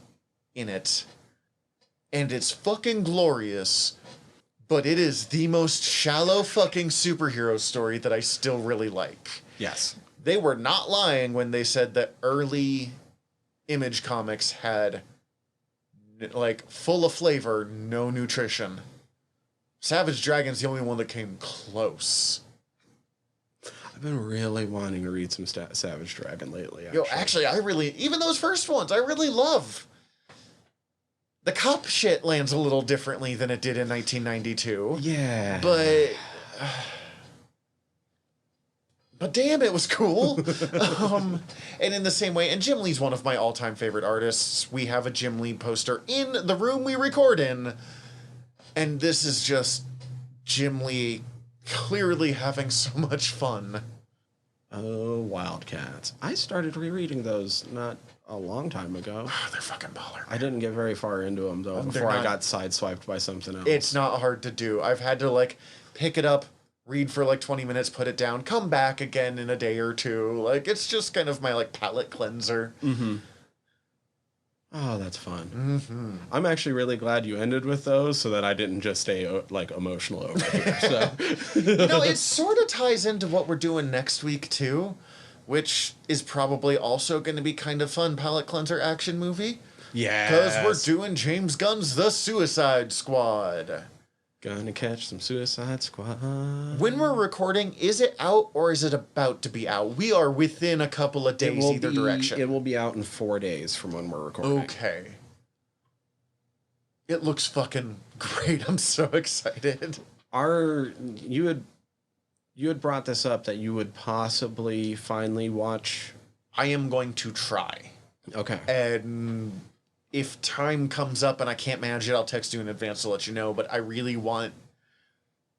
in it. And it's fucking glorious. But it is the most shallow fucking superhero story that I still really like. Yes. They were not lying when they said that early Image comics had, like, full of flavor, no nutrition. Savage Dragon's the only one that came close. I've been really wanting to read some Savage Dragon lately. Actually, I really, even those first ones, I really love. The cop shit lands a little differently than it did in 1992. Yeah. But damn, it was cool. And in the same way, and Jim Lee's one of my all-time favorite artists. We have a Jim Lee poster in the room we record in. And this is just Jim Lee clearly having so much fun. Oh, Wildcats. I started rereading those not a long time ago. They're fucking baller. I didn't get very far into them, though, before I got sideswiped by something else. It's not hard to do. I've had to, like, pick it up, read for, like, 20 minutes, put it down, come back again in a day or two. Like, it's just kind of my, like, palate cleanser. Mm-hmm. Oh, that's fun. Mm-hmm. I'm actually really glad you ended with those so that I didn't just stay, like, emotional over here. So. It sort of ties into what we're doing next week, too, which is probably also going to be kind of fun palate cleanser action movie. Yeah. Because we're doing James Gunn's The Suicide Squad. Gonna catch some Suicide Squad. When we're recording, is it out or is it about to be out? We are within a couple of days either direction. It will be out in 4 days from when we're recording. Okay. It looks fucking great. I'm so excited. You had brought this up that you would possibly finally watch. I am going to try. Okay. And if time comes up and I can't manage it, I'll text you in advance to let you know. But I really want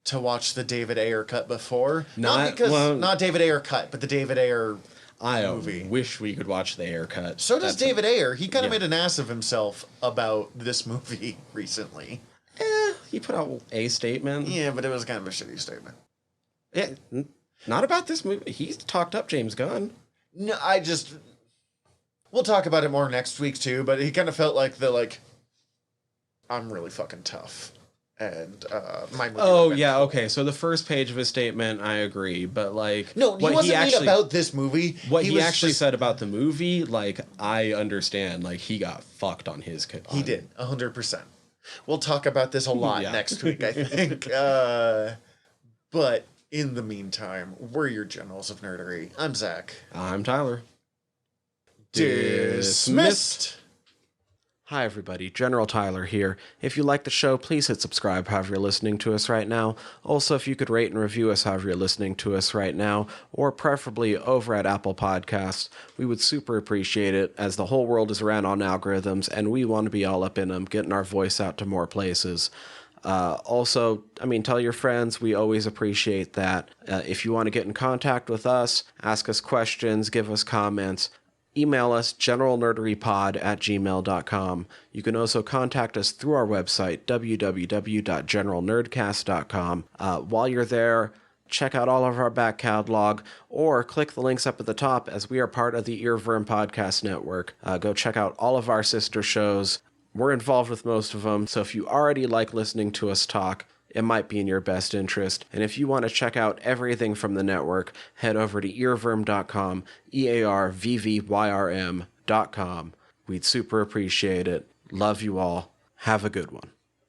to watch the David Ayer cut before. Not David Ayer cut, but the David Ayer movie. I wish we could watch the Ayer cut. So does David Ayer. He kind of made an ass of himself about this movie recently. He put out a statement. Yeah, but it was kind of a shitty statement. Yeah, not about this movie. He's talked up James Gunn. No, we'll talk about it more next week too, but he kind of felt like I'm really fucking tough. And my movie. Oh, yeah, okay. So the first page of his statement, I agree. But, like... No, he wasn't mean about this movie. What he actually said about the movie, like, I understand. Like, he got fucked on his... He did, 100%. We'll talk about this a lot next week, I think. But in the meantime, we're your generals of nerdery. I'm Zach. I'm Tyler. Dismissed. Hi everybody, General Tyler here. If you like the show, please hit subscribe however you're listening to us right now. Also, if you could rate and review us however you're listening to us right now, or preferably over at Apple Podcasts, we would super appreciate it, as the whole world is around on algorithms, and we want to be all up in them, getting our voice out to more places. Also, tell your friends. We always appreciate that. If you want to get in contact with us, ask us questions, give us comments, email us generalnerderypod@gmail.com. You can also contact us through our website, www.generalnerdcast.com. While you're there, check out all of our back catalog, or click the links up at the top, as we are part of the Earworm Podcast Network. Go check out all of our sister shows. We're involved with most of them, so if you already like listening to us talk, it might be in your best interest. And if you want to check out everything from the network, head over to earworm.com, EARVVYRM.com. We'd super appreciate it. Love you all. Have a good one.